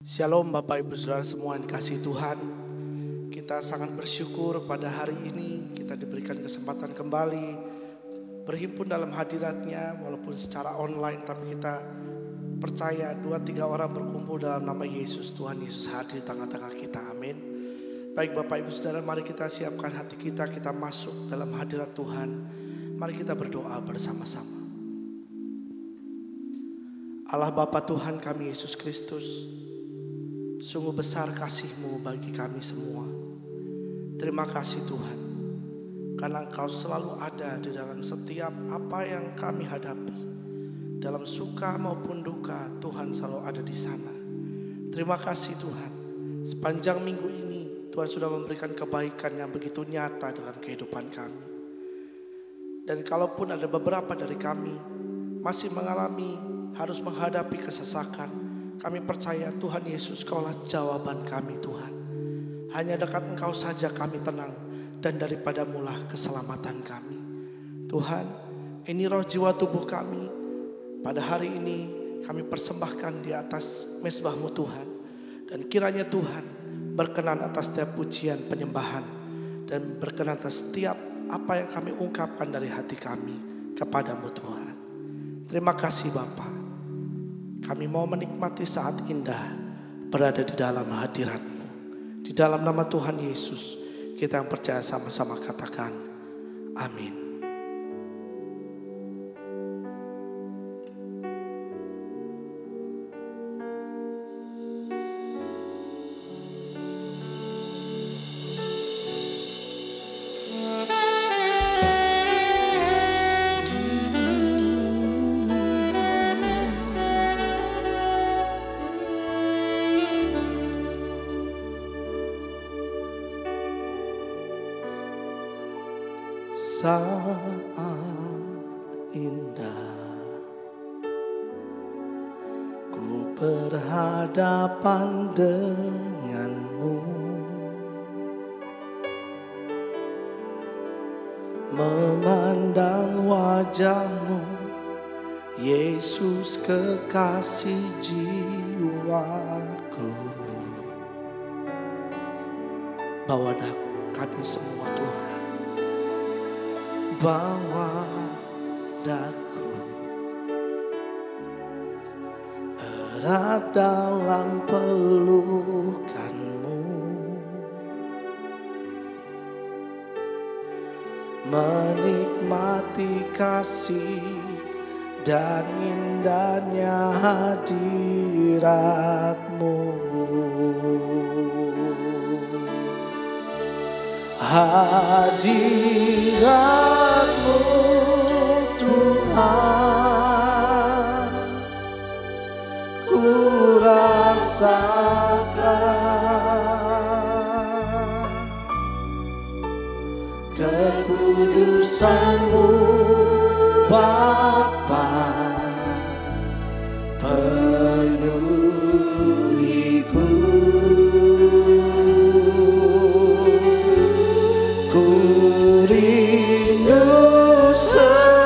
Shalom Bapak Ibu Saudara semua yang dikasihi Tuhan. Kita sangat bersyukur pada hari ini kita diberikan kesempatan kembali berhimpun dalam hadirat-Nya walaupun secara online, tapi kita percaya 2-3 orang berkumpul dalam nama Yesus, Tuhan Yesus hadir di tengah-tengah kita. Amin. Baik Bapak Ibu Saudara, mari kita siapkan hati kita, kita masuk dalam hadirat Tuhan. Mari kita berdoa bersama-sama. Allah Bapa Tuhan kami Yesus Kristus, sungguh besar kasih-Mu bagi kami semua. Terima kasih Tuhan, karena Engkau selalu ada di dalam setiap apa yang kami hadapi. Dalam suka maupun duka, Tuhan selalu ada di sana. Terima kasih Tuhan, sepanjang minggu ini Tuhan sudah memberikan kebaikan yang begitu nyata dalam kehidupan kami. Dan kalaupun ada beberapa dari kami masih mengalami harus menghadapi kesesakan, kami percaya Tuhan Yesus Kaulah jawaban kami Tuhan. Hanya dekat Engkau saja kami tenang, dan daripada-Mulah keselamatan kami. Tuhan, ini roh jiwa tubuh kami pada hari ini kami persembahkan di atas mezbah-Mu Tuhan. Dan kiranya Tuhan berkenan atas setiap pujian penyembahan, dan berkenan atas setiap apa yang kami ungkapkan dari hati kami kepada-Mu Tuhan. Terima kasih Bapa. Kami mau menikmati saat indah berada di dalam hadirat-Mu. Di dalam nama Tuhan Yesus kita yang percaya sama-sama katakan amin. Saat indah ku berhadapan denganmu, memandang wajah-Mu Yesus kekasih jiwaku. Bawalah kami semua Tuhan, bawa daku erat dalam pelukan-Mu, menikmati kasih dan indahnya hadirat-Mu. Hadirat-Mu Tuhan, ku rasakan kekudusan-Mu Bapa, penuhiku. Ku rindu selalu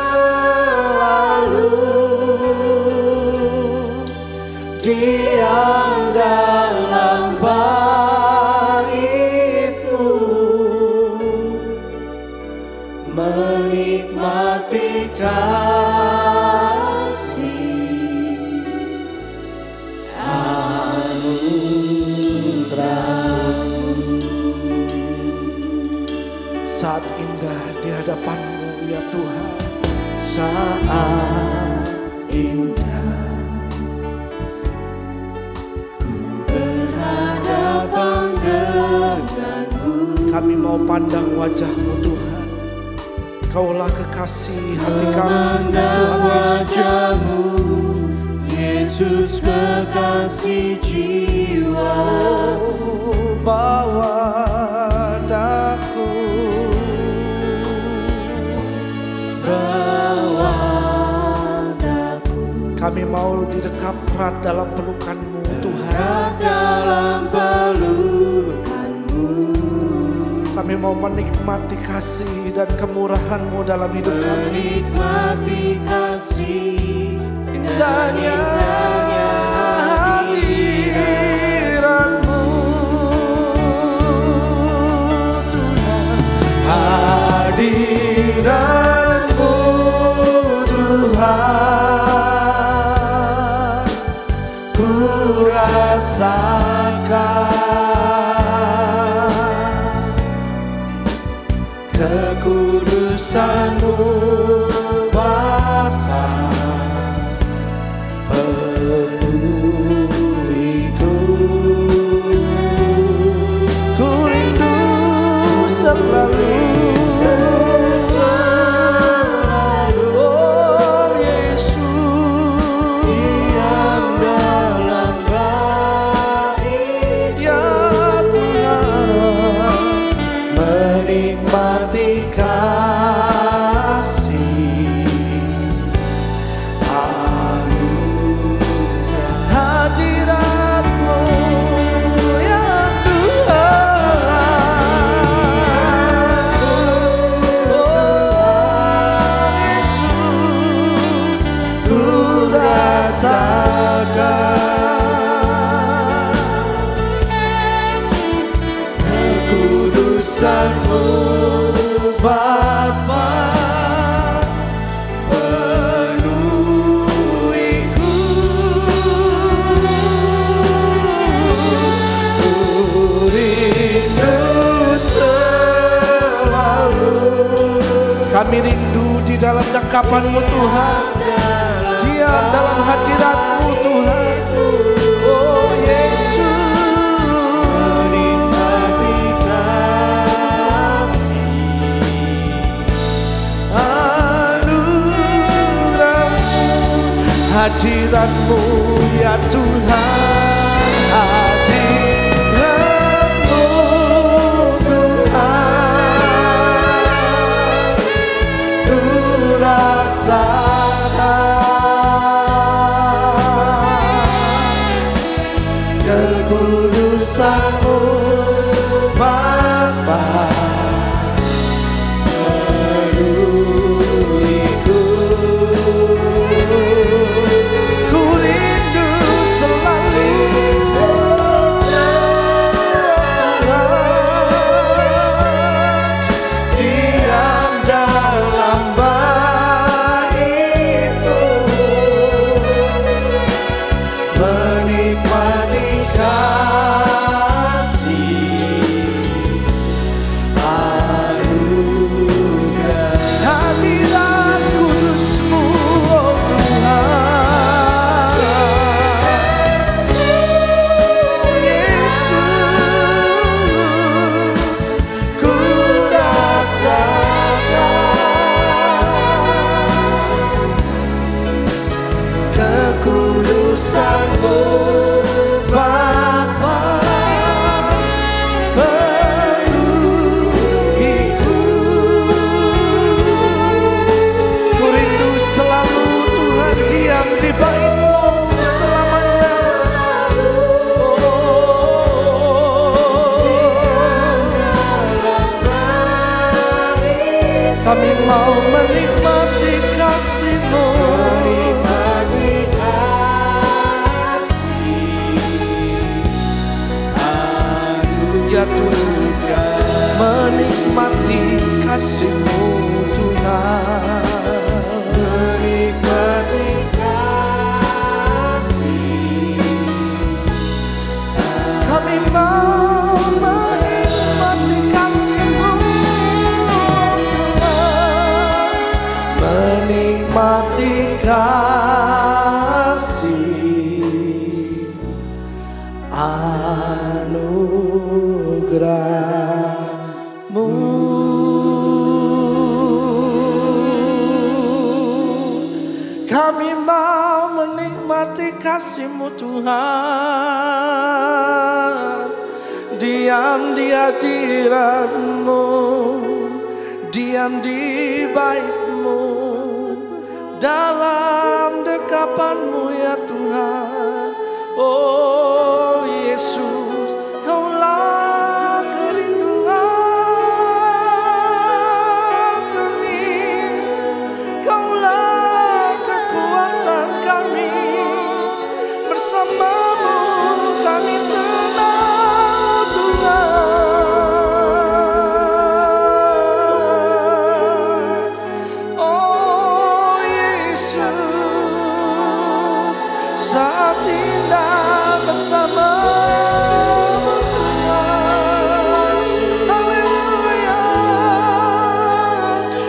diam dalam bait-Mu, menikmati kasih anugerah-Mu. Saat indah di hadapan-Mu ya Tuhan, saat indah ku berhadapan denganmu. Kami mau pandang wajah-Mu Tuhan, Kaulah kekasih hati kami Tuhan Yesus. Yesus kekasih jiwa, bawa daku, bawa daku. Kami mau didekap erat dalam pelukan-Mu Tuhan, erat dalam pelukan-Mu. Kami mau menikmati kasih dan kemurahan-Mu dalam hidup kami. Menikmati kasih indahnya hadirat. rasakan kekudusan-Mu Bapa, penuhiku. Ku rindu selalu, oh Yesus, diam dalam bait ya Tuhan, menikmati kasih hadirat-Mu ya Tuhan. Oh Yesus, ku rasakan kekudusan-Mu Bapa, penuhiku. Ku rindu selalu. Kami rindu di dalam dekapan-Mu Tuhan, diam dalam hadirat-Mu Tuhan. Oh Yesus, hadirat-Mu ya Tuhan, hadirat-Mu Tuhan, ku rasakan kekudusan-Mu Bapa, penuhiku. Ku rindu selalu, diam dalam bait-Mu, menikmati kasih anugerah hadirat kudus-Mu oh Tuhan. Yesus, ku rasakan kekudusan-Mu Bapa, penuhiku. Ku rindu selalu Tuhan, diam di bait-Mu selamanya. Kami mau menikmati kasih-Mu, ya Tuhan, menikmati kasih-Mu Tuhan, menikmati kasih. Kami mau menikmati kasih-Mu Tuhan, menikmati kasih anugerah-Mu. Kami mau menikmati kasih-Mu Tuhan, diam di hadirat-Mu, diam di bait-Mu, dalam dekapan-Mu ya Tuhan. Oh Yesus, Kaulah kerinduan kami, Kaulah kekuatan kami. Bersama-Mu kami tenang Tuhan. Oh Yesus, saat indah bersama-Mu Tuhan. Haleluya.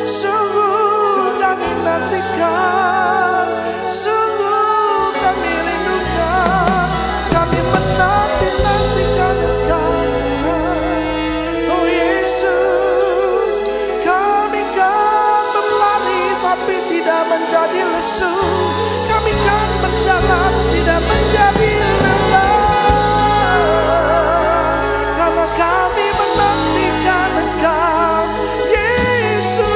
Sungguh kami nantikan, sungguh kami rindukan, kami menanti-nantikan Engkau Tuhan. Oh Yesus, kami kan berlari tapi tidak menjadi lesu, kami kan berjalan tidak menjadi lelah, karena kami menantikan Engkau Yesus.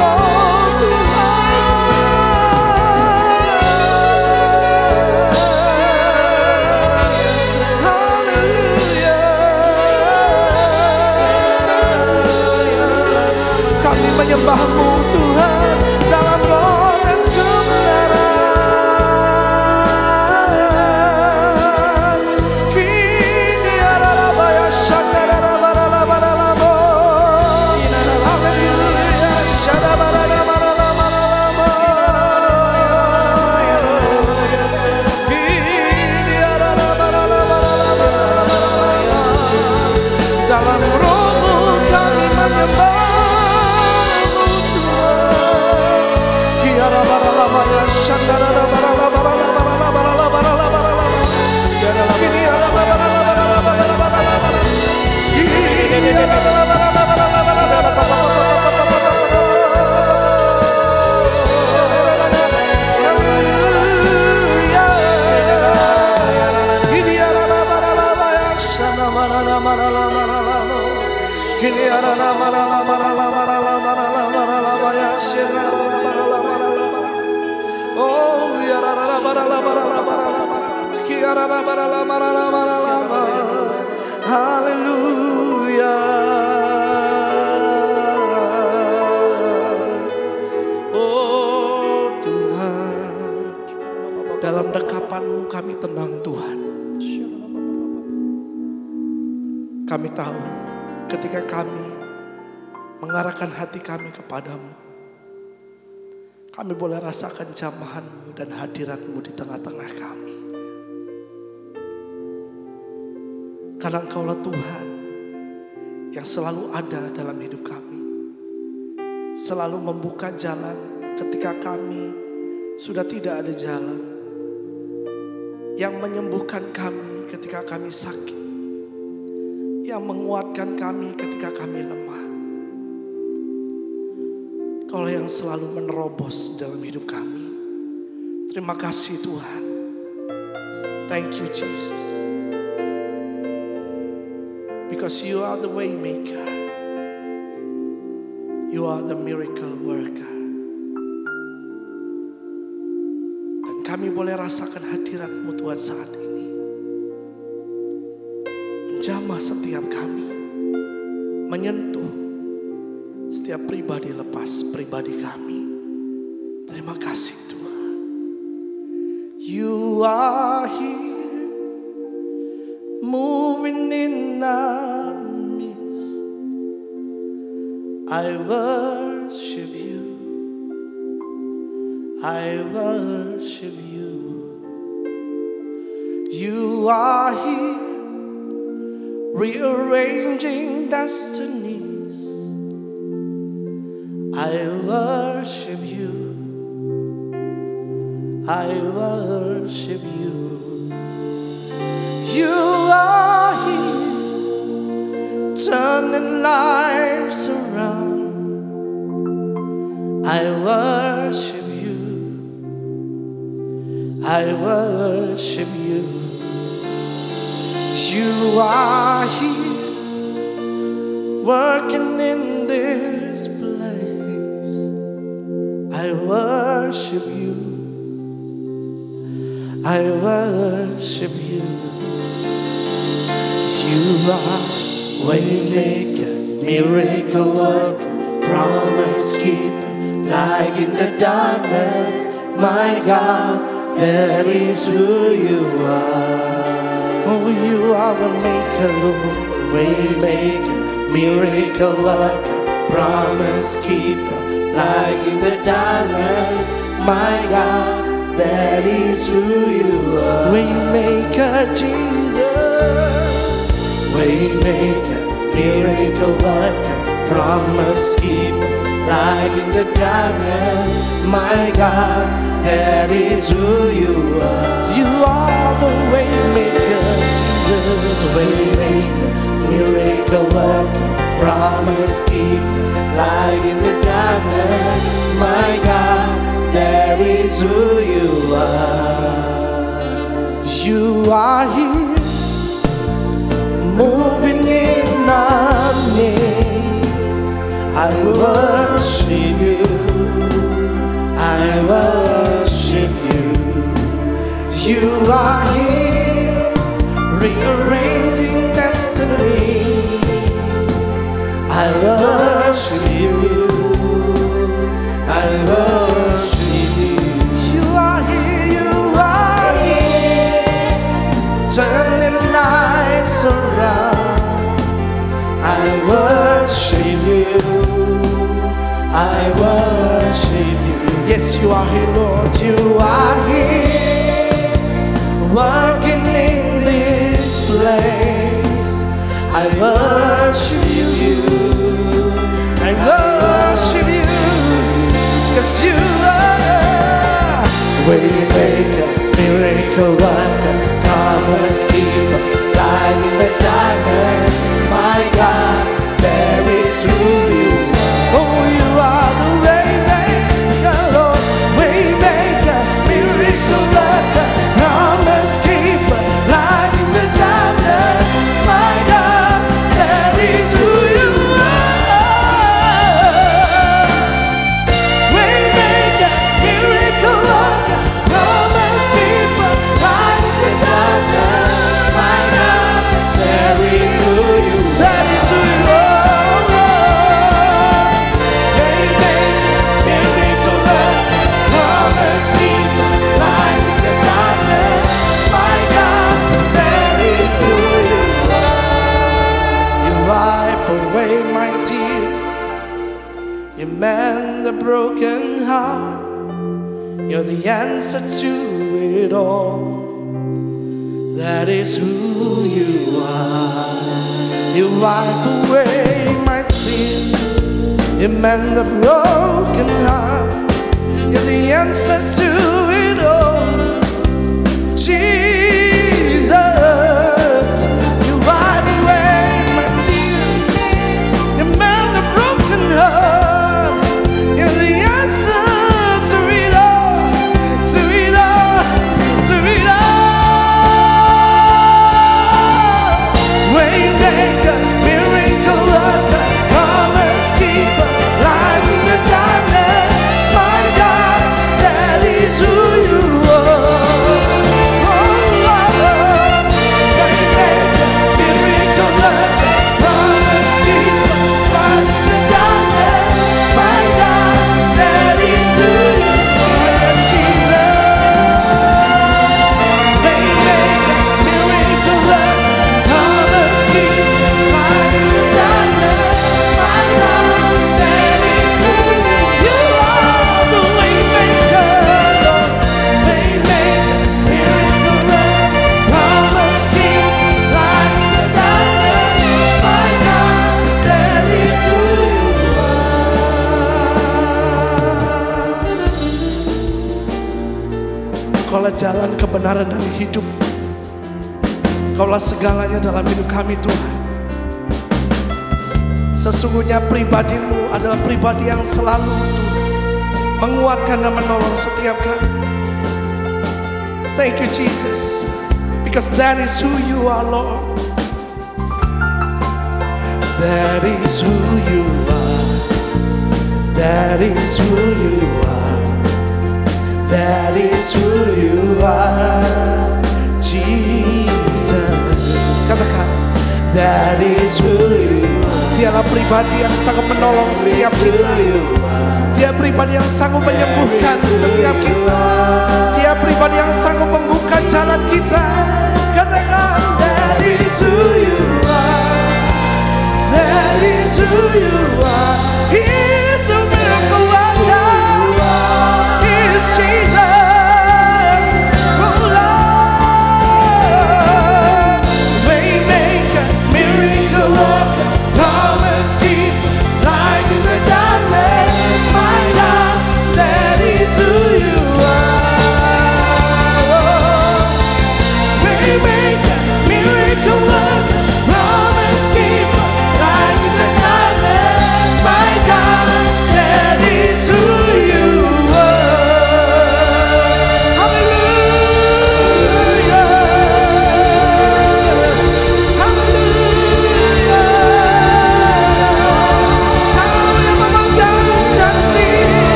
Oh Tuhan, haleluya. Kami menyembah-Mu Tuhan dalam roh dan kebenaran. Kini arabaya shandarabarabarabo. Haleluya. Shadabarabarabarabo. Kini arabarabarabo. Dalam roh-Mu kami menyembah. Haleluya. Oh Tuhan, dalam dekapan-Mu kami tenang Tuhan. Kami tahu ketika kami mengarahkan hati kami kepadamu, kami boleh rasakan jamahan-Mu dan hadirat-Mu di tengah-tengah kami. Karena Engkaulah Tuhan yang selalu ada dalam hidup kami, selalu membuka jalan ketika kami sudah tidak ada jalan, yang menyembuhkan kami ketika kami sakit, yang menguatkan kami ketika kami lemah. Kaulah yang selalu menerobos dalam hidup kami. Terima kasih Tuhan. Thank you Jesus. Because you are the way maker. You are the miracle worker. Dan kami boleh rasakan hadirat-Mu Tuhan saat ini. Menjamah setiap kami. Menyentuh setiap pribadi lepas pribadi kami. Terima kasih Tuhan. You are here, moving in our midst. I worship You, I worship You. You are here, rearranging destinies. I worship You, I worship You. You are here, turning lives around. I worship You, I worship You. You are here, working in this place. I worship You, I worship You. You are waymaker, miracle worker, promise keeper, light in the darkness. My God, that is who You are. Oh, You are a maker, Lord, waymaker, miracle worker, promise keeper, light in the darkness. My God, that is who you are. Waymaker Jesus, Waymaker, miracle worker, promise keeper, light in the darkness. My God, that is who you are. You are the Waymaker Jesus, Waymaker, miracle worker, promise keeper, light in the darkness. My God, that is who you are. You are here, moving in our midst. I worship you, I worship you. You are here, rearranging destiny. I worship you, I worship you. You are here, turning lives around. I worship you, I worship you. Yes, you are here, Lord. You are here, working in this place. I worship you, I worship you, 'cause you are Waymaker, miracle worker, promise keeper, light in the darkness. My God, there is who you are. Oh, you are the Waymaker, Lord. Waymaker, miracle worker, promise keeper, light in the darkness. My God, there is who you are. Waymaker, miracle worker, promise keeper, light in the darkness. My God, there is who you are. That is who you are. Waymaker, miracle worker, promise keeper, light in the darkness. My God, that is who you are. You wipe away my tears, you mend the broken heart. You're the answer to it all. That is who you are. You wipe away my tears, you mend the broken heart. You're the answer to it all. Jesus, you wipe away my tears, you mend the broken heart. You're the answer to it all, to it all, to it all. Waymaker, miracle worker, promise keeper, light in the darkness. My God, that is who you are. Oh, Lord. Waymaker, miracle worker, promise keeper, light in the darkness. My God, that is who you are. Jesus. Waymaker, miracle worker, promise keeper, light in the darkness. My God, that is who you are. The Waymaker, Lord. Waymaker, miracle worker, promise keeper, light in the darkness. My God, that is who you are. Kaulah jalan kebenaran dan hidup. Kaulah segalanya dalam hidup kami, Tuhan. Sesungguhnya pribadimu adalah pribadi yang selalu, Tuhan, menguatkan dan menolong setiap kami. Thank you, Jesus, because that is who you are, Lord. That is who you are. That is who you are. That is who you are, Jesus. Katakan, that is who you are. Dialah pribadi yang sangat menolong setiap kita. Dia pribadi yang sanggup menyembuhkan setiap kita. Dia pribadi yang sanggup membuka jalan kita. Katakan, that is who you are. That is who you are. He is the miracle worker. He is Jesus.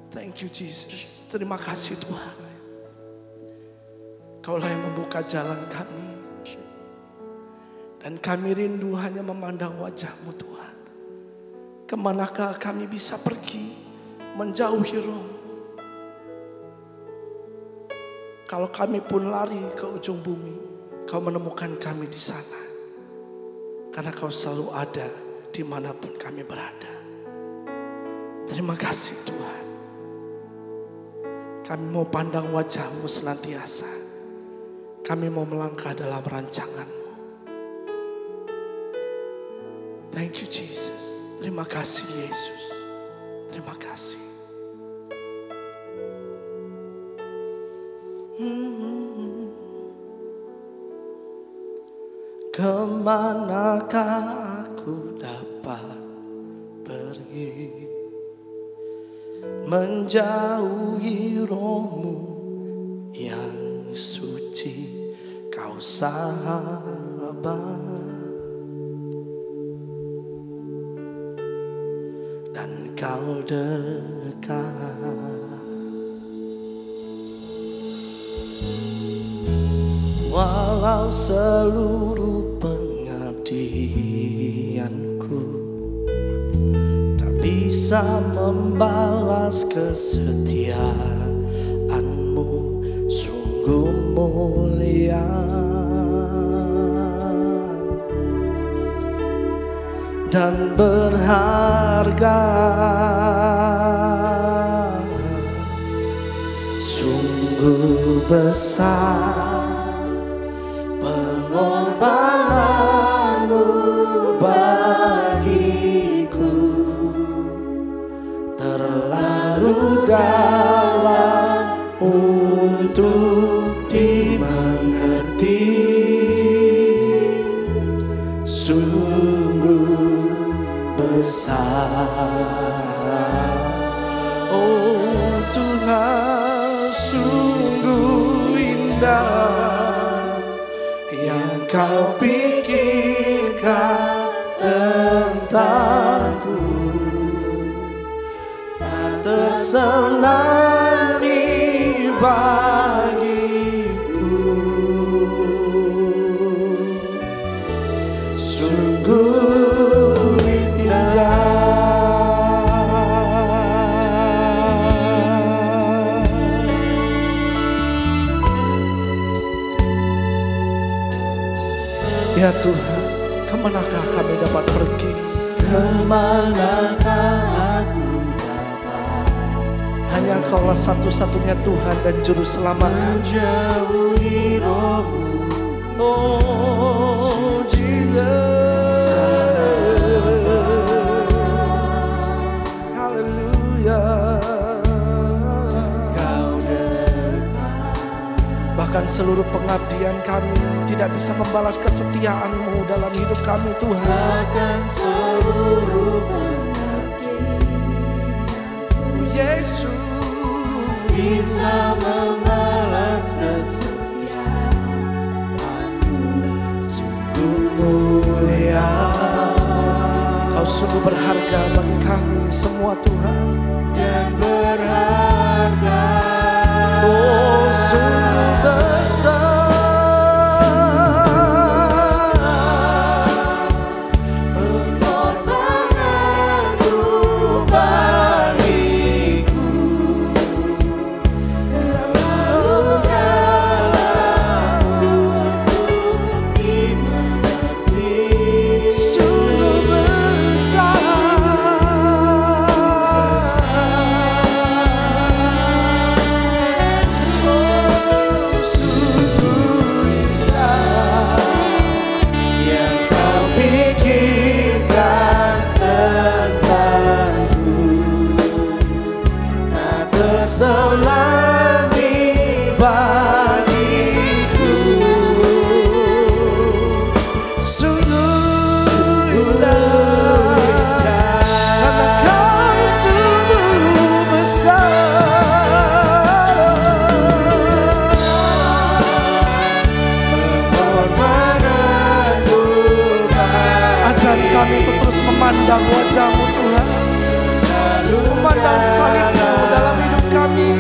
Thank you Jesus. Terima kasih Tuhan. Kaulah yang membuka jalan kami. Dan kami rindu hanya memandang wajah-Mu Tuhan. Kemanakah kami bisa pergi menjauhi Roh-Mu? Kalau kami pun lari ke ujung bumi, Kau menemukan kami di sana. Karena Kau selalu ada dimanapun kami berada. Terima kasih Tuhan. Kami mau pandang wajah-Mu senantiasa. Kami mau melangkah dalam rancangan-Mu. Thank you Jesus. Terima kasih Yesus. Terima kasih. Kemanakah aku dapat pergi menjauhi Roh-Mu yang suci, Kau sahabat, dan Kau dekat. Walau seluruh pengabdianku tak bisa membalas kesetiaan-Mu, sungguh mulia dan berharga, sungguh besar pengorbanan-Mu bagiku, terlalu dalam untuk dimengerti, sungguh besar. Oh Tuhan, sungguh indah yang Kau pikirkan tentangku, tak tersenami bagiku, sungguh indah. Ya Tuhan, kemanakah kami dapat pergi? Kemanakah aku dapat? Hanya Engkaulah satu-satunya Tuhan dan Juru Selamat kami. Menjauhi Roh-Mu, oh Jesus, haleluya. Bahkan seluruh pengabdian kami tidak bisa membalas kesetiaan-Mu dalam hidup kami Tuhan. Bahkan seluruh pengabdian Yesus bisa membalas kesetiaan-Mu, sungguh mulia. Kau sungguh berharga bagi kami semua Tuhan. Dan berharga, oh sungguh besar pengorbanan-Mu bagiku, yang untuk dimengerti, sungguh besar. terus memandang wajah-Mu Tuhan, memandang salib-Mu dalam hidup kami.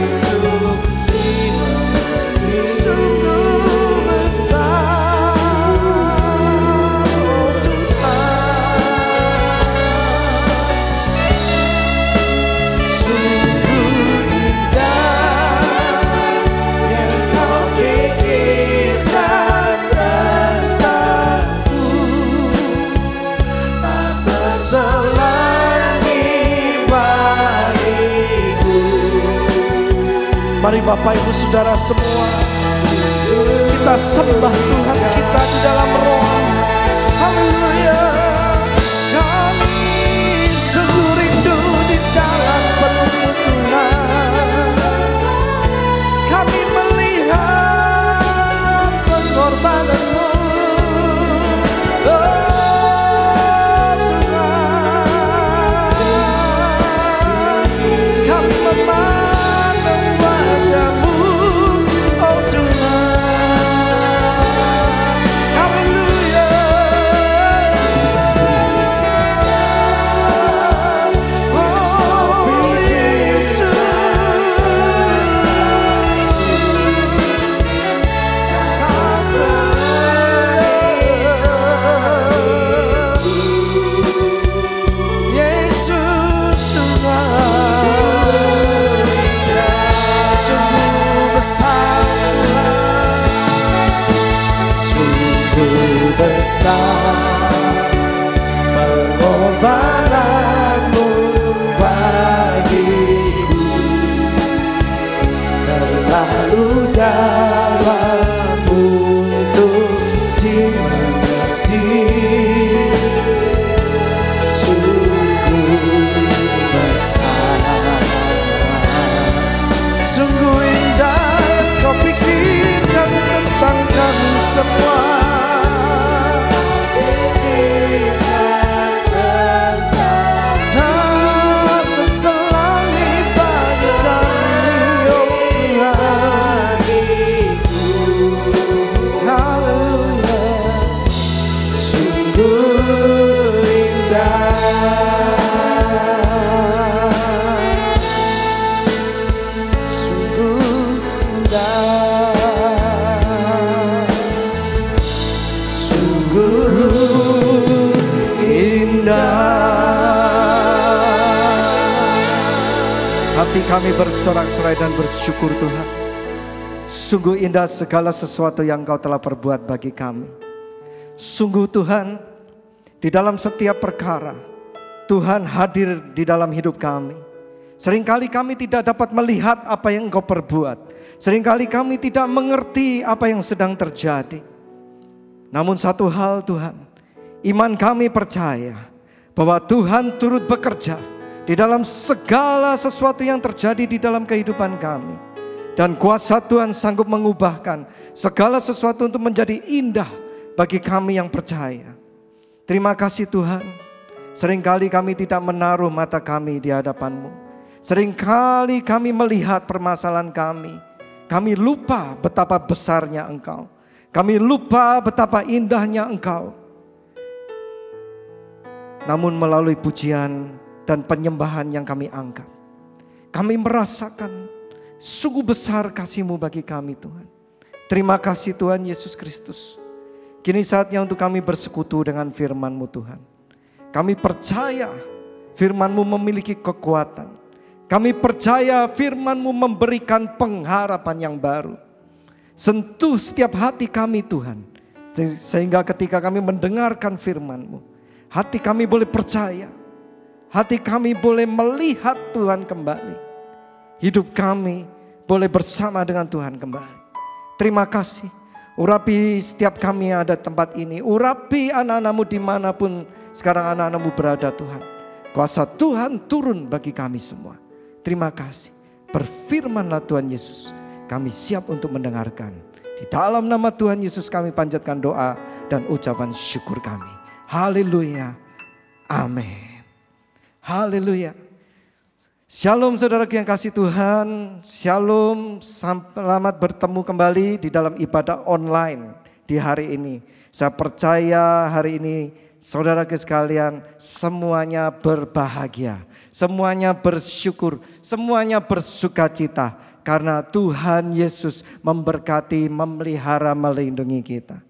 Sungguh besar, oh Tuhan, sungguh indah yang Kau pikirkan tentangku, tak terselangi bagiku. Mari Bapak Ibu Saudara semua, kita sembah Tuhan kita di dalam roh. Haleluya. Kami sungguh rindu di dalam peluk-Mu Tuhan. Kami melihat pengorbanan-Mu, oh Tuhan. Kami memandang wajah-Mu, oh Tuhan. Haleluya. Oh Yesus, Yesus Tuhan, sungguh besar Tuhan, sungguh besar pengorbanan-Mu bagiku, terlalu dalam untuk dimengerti. Sungguh besar, sungguh indah Kau pikirkan tentang kami semua. Tak terselangi bagi kami, oh Tuhan. Haleluya. Sungguh indah, sungguh indah, sungguh indah. Hati kami bersorak-sorai dan bersyukur Tuhan. Sungguh indah segala sesuatu yang Kau telah perbuat bagi kami. Sungguh Tuhan, di dalam setiap perkara Tuhan hadir di dalam hidup kami. Seringkali kami tidak dapat melihat apa yang Engkau perbuat. Seringkali kami tidak mengerti apa yang sedang terjadi. Namun satu hal Tuhan, iman kami percaya bahwa Tuhan turut bekerja di dalam segala sesuatu yang terjadi di dalam kehidupan kami. Dan kuasa Tuhan sanggup mengubahkan segala sesuatu untuk menjadi indah bagi kami yang percaya. Terima kasih Tuhan. Seringkali kami tidak menaruh mata kami di hadapan-Mu. Seringkali kami melihat permasalahan kami. Kami lupa betapa besarnya Engkau. Kami lupa betapa indahnya Engkau. Namun melalui pujian dan penyembahan yang kami angkat, kami merasakan sungguh besar kasih-Mu bagi kami Tuhan. Terima kasih Tuhan Yesus Kristus. Kini saatnya untuk kami bersekutu dengan firman-Mu Tuhan. Kami percaya firman-Mu memiliki kekuatan. Kami percaya firman-Mu memberikan pengharapan yang baru. Sentuh setiap hati kami Tuhan. Sehingga ketika kami mendengarkan firman-Mu, hati kami boleh percaya. Hati kami boleh melihat Tuhan kembali. Hidup kami boleh bersama dengan Tuhan kembali. Terima kasih. Urapi setiap kami yang ada tempat ini. Urapi anak-anak-Mu dimanapun sekarang anak-anak-Mu berada Tuhan. Kuasa Tuhan turun bagi kami semua. Terima kasih. Berfirmanlah Tuhan Yesus. Kami siap untuk mendengarkan. Di dalam nama Tuhan Yesus kami panjatkan doa dan ucapan syukur kami. Haleluya. Amin. Haleluya. Shalom saudaraku yang kasih Tuhan. Shalom, selamat bertemu kembali di dalam ibadah online di hari ini. Saya percaya hari ini saudaraku sekalian, semuanya berbahagia, semuanya bersyukur, semuanya bersukacita karena Tuhan Yesus memberkati, memelihara, melindungi kita.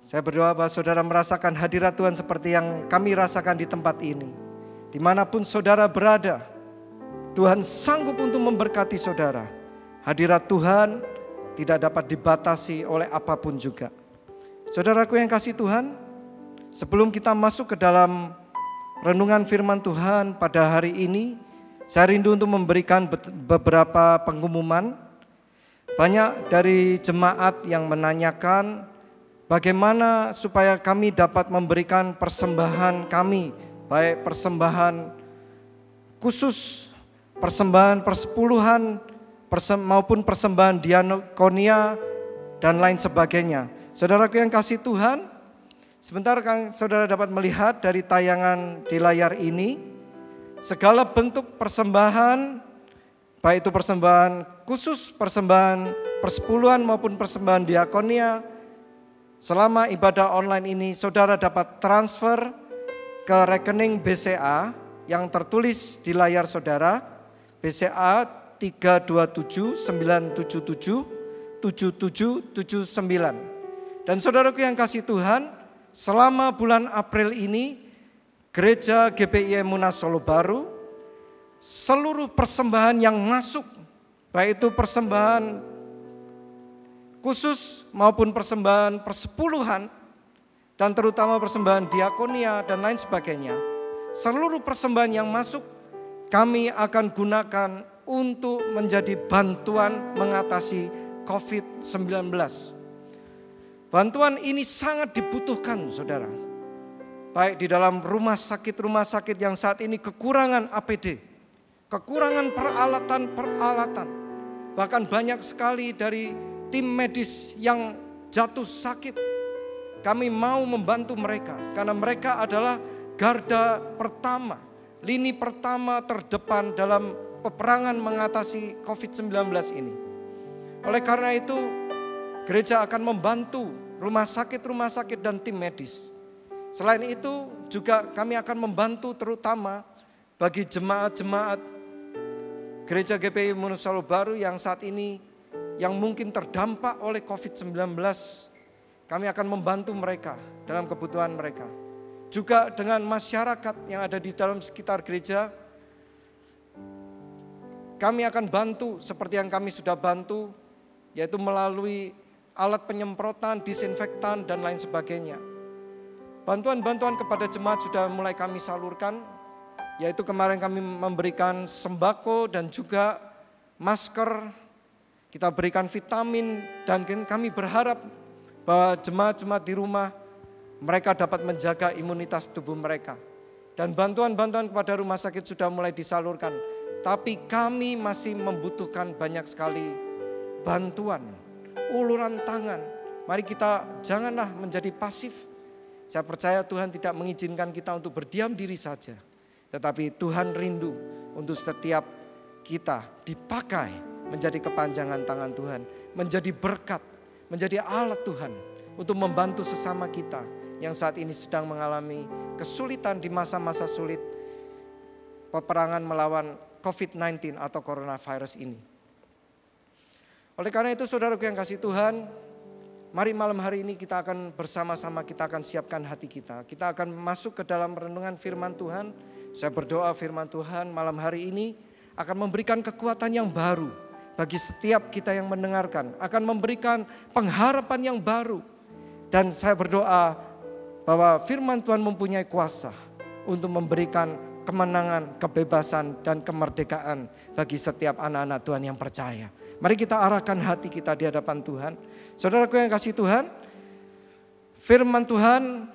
Saya berdoa bahwa saudara merasakan hadirat Tuhan seperti yang kami rasakan di tempat ini. Dimanapun saudara berada, Tuhan sanggup untuk memberkati saudara. Hadirat Tuhan tidak dapat dibatasi oleh apapun juga. Saudaraku yang kasih Tuhan, sebelum kita masuk ke dalam renungan firman Tuhan pada hari ini, saya rindu untuk memberikan beberapa pengumuman. Banyak dari jemaat yang menanyakan bagaimana supaya kami dapat memberikan persembahan kami, baik persembahan khusus, persembahan persepuluhan, maupun persembahan diakonia dan lain sebagainya. Saudaraku yang kasih Tuhan, sebentar kan saudara dapat melihat dari tayangan di layar ini, segala bentuk persembahan, baik itu persembahan khusus, persembahan persepuluhan maupun persembahan diakonia, selama ibadah online ini saudara dapat transfer ke rekening BCA yang tertulis di layar saudara, BCA 327-977-7779. Dan saudaraku yang kasih Tuhan, selama bulan April ini Gereja GPI Emunah Solo Baru, seluruh persembahan yang masuk, baik itu persembahan khusus maupun persembahan persepuluhan dan terutama persembahan diakonia dan lain sebagainya, seluruh persembahan yang masuk kami akan gunakan untuk menjadi bantuan mengatasi COVID-19. Bantuan ini sangat dibutuhkan saudara, baik di dalam rumah sakit yang saat ini kekurangan APD, kekurangan peralatan, bahkan banyak sekali dari tim medis yang jatuh sakit. Kami mau membantu mereka karena mereka adalah garda pertama, lini pertama terdepan dalam peperangan mengatasi COVID-19 ini. Oleh karena itu, gereja akan membantu rumah sakit dan tim medis. Selain itu juga kami akan membantu terutama bagi jemaat-jemaat Gereja GPI Emunah Solo Baru yang saat ini yang mungkin terdampak oleh COVID-19, kami akan membantu mereka dalam kebutuhan mereka. Juga dengan masyarakat yang ada di dalam sekitar gereja, kami akan bantu seperti yang kami sudah bantu, yaitu melalui alat penyemprotan, disinfektan, dan lain sebagainya. Bantuan-bantuan kepada jemaat sudah mulai kami salurkan, yaitu kemarin kami memberikan sembako dan juga masker. Kita berikan vitamin dan kami berharap bahwa jemaat-jemaat di rumah mereka dapat menjaga imunitas tubuh mereka. Dan bantuan-bantuan kepada rumah sakit sudah mulai disalurkan. Tapi kami masih membutuhkan banyak sekali bantuan, uluran tangan. Mari kita janganlah menjadi pasif. Saya percaya Tuhan tidak mengizinkan kita untuk berdiam diri saja. Tetapi Tuhan rindu untuk setiap kita dipakai menjadi kepanjangan tangan Tuhan, menjadi berkat, menjadi alat Tuhan untuk membantu sesama kita yang saat ini sedang mengalami kesulitan di masa-masa sulit peperangan melawan COVID-19 atau coronavirus ini. Oleh karena itu saudaraku yang kasih Tuhan, mari malam hari ini kita akan bersama-sama, kita akan siapkan hati kita. Kita akan masuk ke dalam renungan firman Tuhan. Saya berdoa firman Tuhan malam hari ini akan memberikan kekuatan yang baru bagi setiap kita yang mendengarkan, akan memberikan pengharapan yang baru. Dan saya berdoa bahwa firman Tuhan mempunyai kuasa untuk memberikan kemenangan, kebebasan, dan kemerdekaan bagi setiap anak-anak Tuhan yang percaya. Mari kita arahkan hati kita di hadapan Tuhan. Saudaraku yang kasih Tuhan, firman Tuhan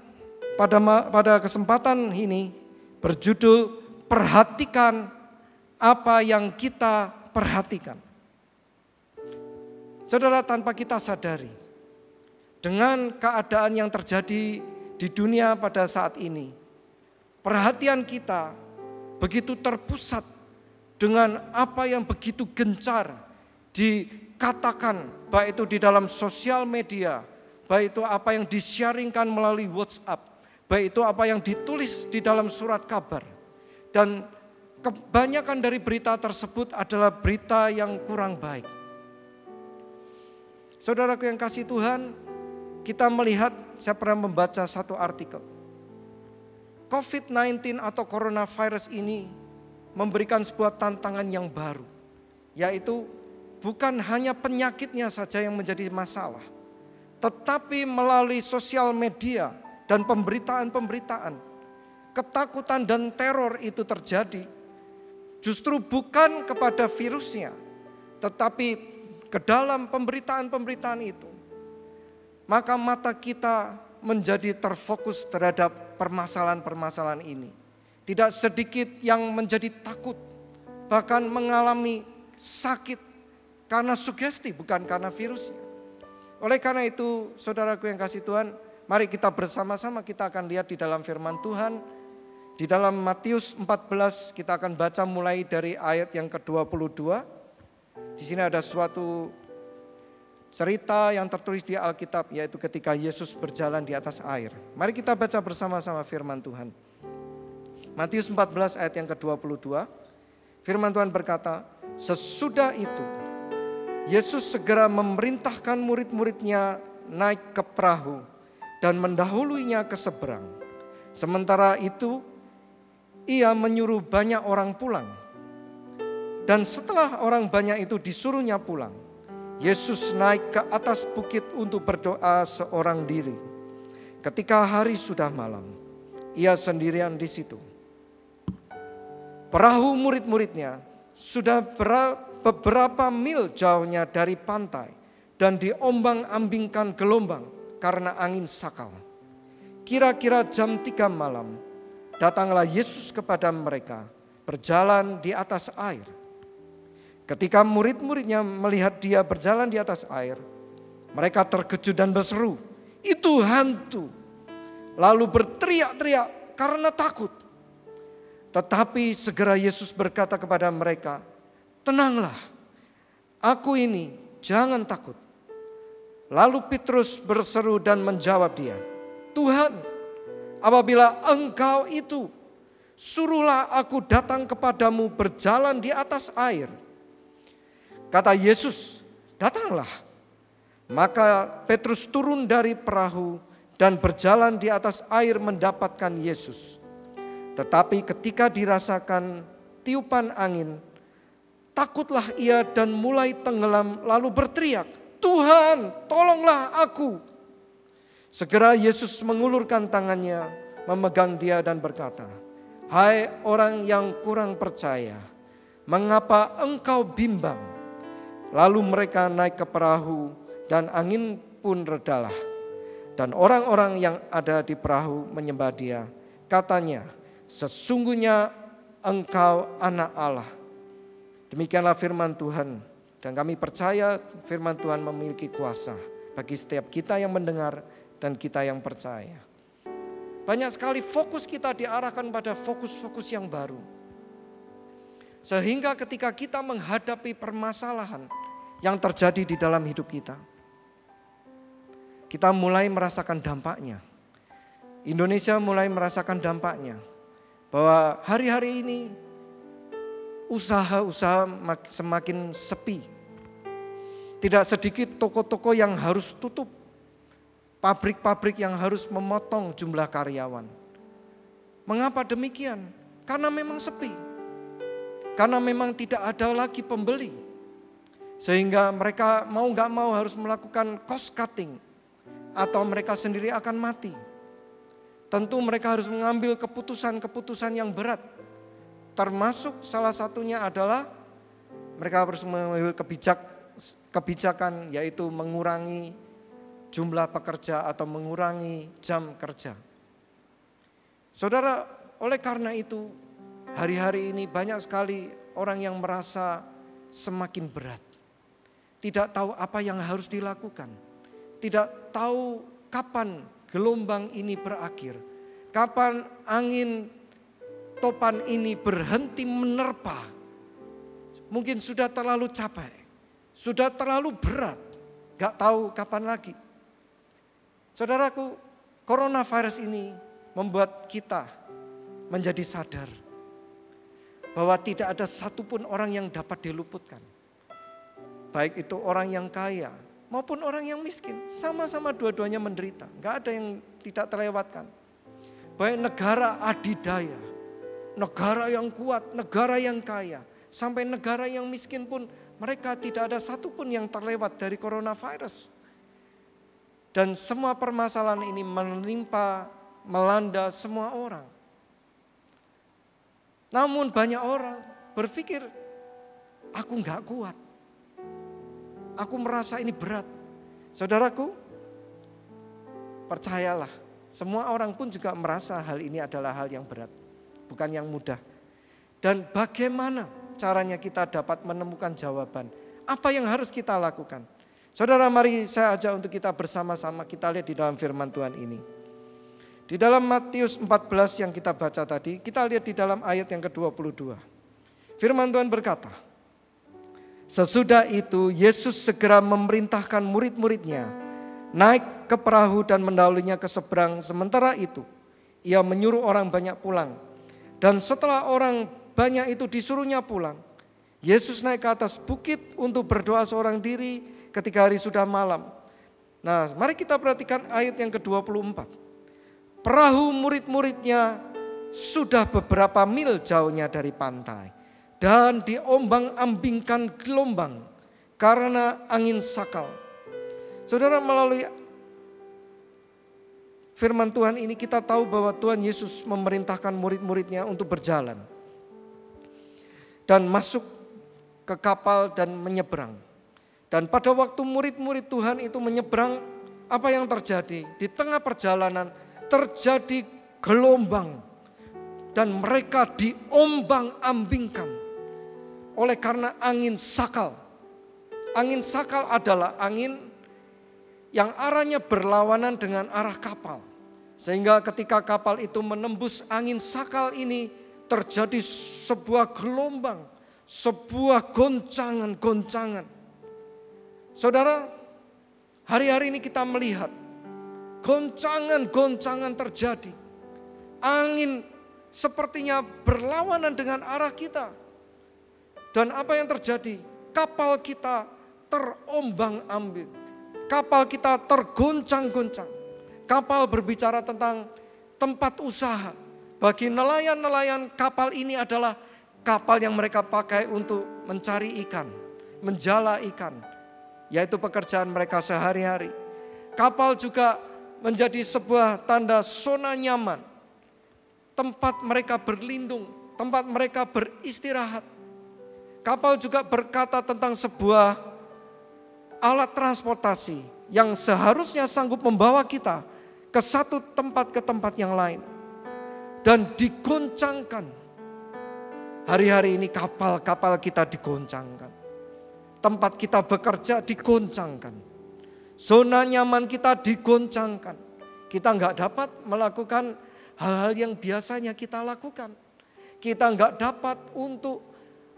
pada kesempatan ini berjudul perhatikan apa yang kita perhatikan. Saudara, tanpa kita sadari, dengan keadaan yang terjadi di dunia pada saat ini, perhatian kita begitu terpusat dengan apa yang begitu gencar dikatakan, baik itu di dalam sosial media, baik itu apa yang di-sharingkan melalui WhatsApp, baik itu apa yang ditulis di dalam surat kabar. Dan kebanyakan dari berita tersebut adalah berita yang kurang baik. Saudaraku yang kasih Tuhan, kita melihat, saya pernah membaca satu artikel. COVID-19 atau coronavirus ini memberikan sebuah tantangan yang baru. Yaitu bukan hanya penyakitnya saja yang menjadi masalah. Tetapi melalui sosial media dan pemberitaan-pemberitaan, ketakutan dan teror itu terjadi justru bukan kepada virusnya, tetapi ke dalam pemberitaan-pemberitaan itu. Maka mata kita menjadi terfokus terhadap permasalahan-permasalahan ini. Tidak sedikit yang menjadi takut, bahkan mengalami sakit karena sugesti, bukan karena virusnya. Oleh karena itu, saudaraku yang kasih Tuhan, mari kita bersama-sama kita akan lihat di dalam firman Tuhan. Di dalam Matius 14 kita akan baca mulai dari ayat yang ke-22. Di sini ada suatu cerita yang tertulis di Alkitab, yaitu ketika Yesus berjalan di atas air. Mari kita baca bersama-sama firman Tuhan. Matius 14 ayat yang ke-22. Firman Tuhan berkata, sesudah itu Yesus segera memerintahkan murid-muridnya naik ke perahu dan mendahuluinya ke seberang. Sementara itu ia menyuruh banyak orang pulang. Dan setelah orang banyak itu disuruhnya pulang, Yesus naik ke atas bukit untuk berdoa seorang diri. Ketika hari sudah malam, ia sendirian di situ. Perahu murid-muridnya sudah beberapa mil jauhnya dari pantai dan diombang-ambingkan gelombang karena angin sakal. Kira-kira jam 3 malam, datanglah Yesus kepada mereka berjalan di atas air. Ketika murid-muridnya melihat dia berjalan di atas air, mereka terkejut dan berseru, "Itu hantu!" Lalu berteriak-teriak karena takut. Tetapi segera Yesus berkata kepada mereka, "Tenanglah, aku ini, jangan takut." Lalu Petrus berseru dan menjawab dia, "Tuhan, apabila Engkau itu, suruhlah aku datang kepadamu berjalan di atas air." Kata Yesus, "Datanglah." Maka Petrus turun dari perahu dan berjalan di atas air mendapatkan Yesus. Tetapi ketika dirasakan tiupan angin, takutlah ia dan mulai tenggelam lalu berteriak, "Tuhan, tolonglah aku." Segera Yesus mengulurkan tangannya, memegang dia dan berkata, "Hai orang yang kurang percaya, mengapa engkau bimbang?" Lalu mereka naik ke perahu dan angin pun redalah. Dan orang-orang yang ada di perahu menyembah dia. Katanya, "Sesungguhnya engkau anak Allah." Demikianlah firman Tuhan. Dan kami percaya firman Tuhan memiliki kuasa bagi setiap kita yang mendengar dan kita yang percaya. Banyak sekali fokus kita diarahkan pada fokus-fokus yang baru. Sehingga ketika kita menghadapi permasalahan yang terjadi di dalam hidup kita, kita mulai merasakan dampaknya. Indonesia mulai merasakan dampaknya. Bahwa hari-hari ini usaha-usaha semakin sepi. Tidak sedikit toko-toko yang harus tutup. Pabrik-pabrik yang harus memotong jumlah karyawan. Mengapa demikian? Karena memang sepi. Karena memang tidak ada lagi pembeli. Sehingga mereka mau gak mau harus melakukan cost cutting. Atau mereka sendiri akan mati. Tentu mereka harus mengambil keputusan-keputusan yang berat. Termasuk salah satunya adalah mereka harus mengambil kebijakan yaitu mengurangi jumlah pekerja atau mengurangi jam kerja. Saudara, oleh karena itu hari-hari ini banyak sekali orang yang merasa semakin berat. Tidak tahu apa yang harus dilakukan. Tidak tahu kapan gelombang ini berakhir. Kapan angin topan ini berhenti menerpa. Mungkin sudah terlalu capek. Sudah terlalu berat. Gak tahu kapan lagi. Saudaraku, coronavirus ini membuat kita menjadi sadar bahwa tidak ada satupun orang yang dapat diluputkan. Baik itu orang yang kaya maupun orang yang miskin, sama-sama dua-duanya menderita. Enggak ada yang tidak terlewatkan. Baik negara adidaya, negara yang kuat, negara yang kaya, sampai negara yang miskin pun mereka tidak ada satupun yang terlewat dari coronavirus. Dan semua permasalahan ini menimpa, melanda semua orang. Namun banyak orang berpikir, aku enggak kuat. Aku merasa ini berat. Saudaraku, percayalah, semua orang pun juga merasa hal ini adalah hal yang berat, bukan yang mudah. Dan bagaimana caranya kita dapat menemukan jawaban? Apa yang harus kita lakukan? Saudara, mari saya ajak untuk kita bersama-sama kita lihat di dalam firman Tuhan ini. Di dalam Matius 14 yang kita baca tadi, kita lihat di dalam ayat yang ke-22. Firman Tuhan berkata, sesudah itu Yesus segera memerintahkan murid-muridnya naik ke perahu dan mendahulunya ke seberang. Sementara itu ia menyuruh orang banyak pulang. Dan setelah orang banyak itu disuruhnya pulang, Yesus naik ke atas bukit untuk berdoa seorang diri ketika hari sudah malam. Nah, mari kita perhatikan ayat yang ke-24. Perahu murid-muridnya sudah beberapa mil jauhnya dari pantai dan diombang-ambingkan gelombang karena angin sakal. Saudara, melalui firman Tuhan ini kita tahu bahwa Tuhan Yesus memerintahkan murid-muridnya untuk berjalan dan masuk ke kapal dan menyeberang. Dan pada waktu murid-murid Tuhan itu menyeberang, apa yang terjadi? Di tengah perjalanan terjadi gelombang dan mereka diombang-ambingkan oleh karena angin sakal. Angin sakal adalah angin yang arahnya berlawanan dengan arah kapal. Sehingga ketika kapal itu menembus angin sakal ini terjadi sebuah gelombang, sebuah goncangan-goncangan. Saudara, hari-hari ini kita melihat goncangan-goncangan terjadi. Angin sepertinya berlawanan dengan arah kita. Dan apa yang terjadi? Kapal kita terombang-ambing. Kapal kita tergoncang-goncang. Kapal berbicara tentang tempat usaha. Bagi nelayan-nelayan, kapal ini adalah kapal yang mereka pakai untuk mencari ikan, menjala ikan, yaitu pekerjaan mereka sehari-hari. Kapal juga menjadi sebuah tanda zona nyaman, tempat mereka berlindung, tempat mereka beristirahat. Kapal juga berkata tentang sebuah alat transportasi yang seharusnya sanggup membawa kita ke satu tempat ke tempat yang lain. Dan digoncangkan. Hari-hari ini kapal-kapal kita digoncangkan. Tempat kita bekerja digoncangkan. Zona nyaman kita digoncangkan. Kita enggak dapat melakukan hal-hal yang biasanya kita lakukan. Kita enggak dapat untuk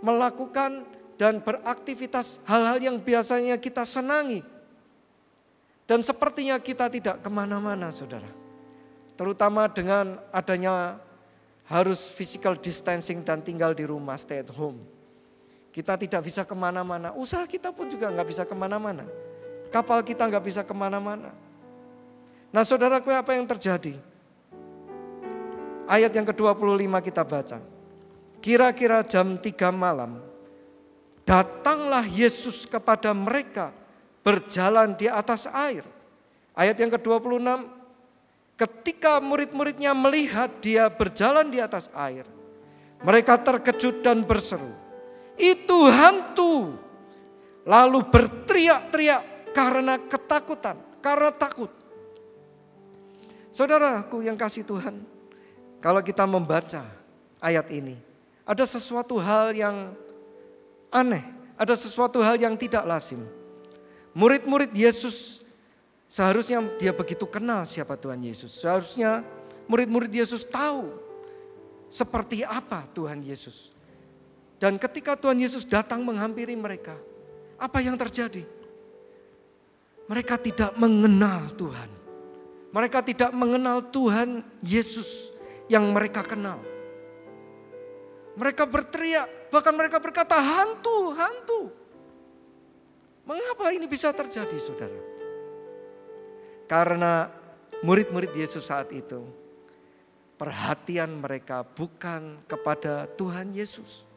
melakukan dan beraktivitas hal-hal yang biasanya kita senangi. Dan sepertinya kita tidak kemana-mana, saudara. Terutama dengan adanya harus physical distancing dan tinggal di rumah, stay at home. Kita tidak bisa kemana-mana, usaha kita pun juga enggak bisa kemana-mana. Kapal kita enggak bisa kemana-mana. Nah saudaraku, apa yang terjadi? Ayat yang ke-25 kita baca. Kira-kira jam 3 malam, datanglah Yesus kepada mereka berjalan di atas air. Ayat yang ke-26, ketika murid-muridnya melihat dia berjalan di atas air, mereka terkejut dan berseru, "Itu hantu!" Lalu berteriak-teriak karena ketakutan, karena takut. Saudaraku yang kasih Tuhan, kalau kita membaca ayat ini, ada sesuatu hal yang aneh, ada sesuatu hal yang tidak lazim. Murid-murid Yesus seharusnya dia begitu kenal siapa Tuhan Yesus. Seharusnya murid-murid Yesus tahu seperti apa Tuhan Yesus. Dan ketika Tuhan Yesus datang menghampiri mereka, apa yang terjadi? Mereka tidak mengenal Tuhan. Mereka tidak mengenal Tuhan Yesus yang mereka kenal. Mereka berteriak, bahkan mereka berkata, hantu, hantu. Mengapa ini bisa terjadi, saudara? Karena murid-murid Yesus saat itu, perhatian mereka bukan kepada Tuhan Yesus.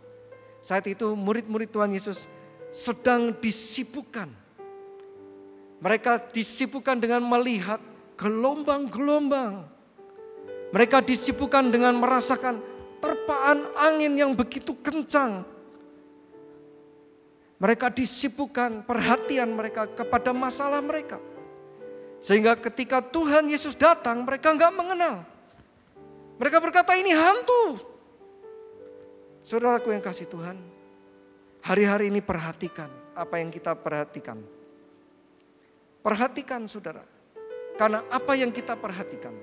Saat itu murid-murid Tuhan Yesus sedang disibukkan. Mereka disibukkan dengan melihat gelombang-gelombang. Mereka disibukkan dengan merasakan terpaan angin yang begitu kencang. Mereka disibukkan perhatian mereka kepada masalah mereka. Sehingga ketika Tuhan Yesus datang, mereka enggak mengenal. Mereka berkata, ini hantu. Saudaraku yang kasih Tuhan, hari-hari ini perhatikan apa yang kita perhatikan. Perhatikan saudara. Karena apa yang kita perhatikan,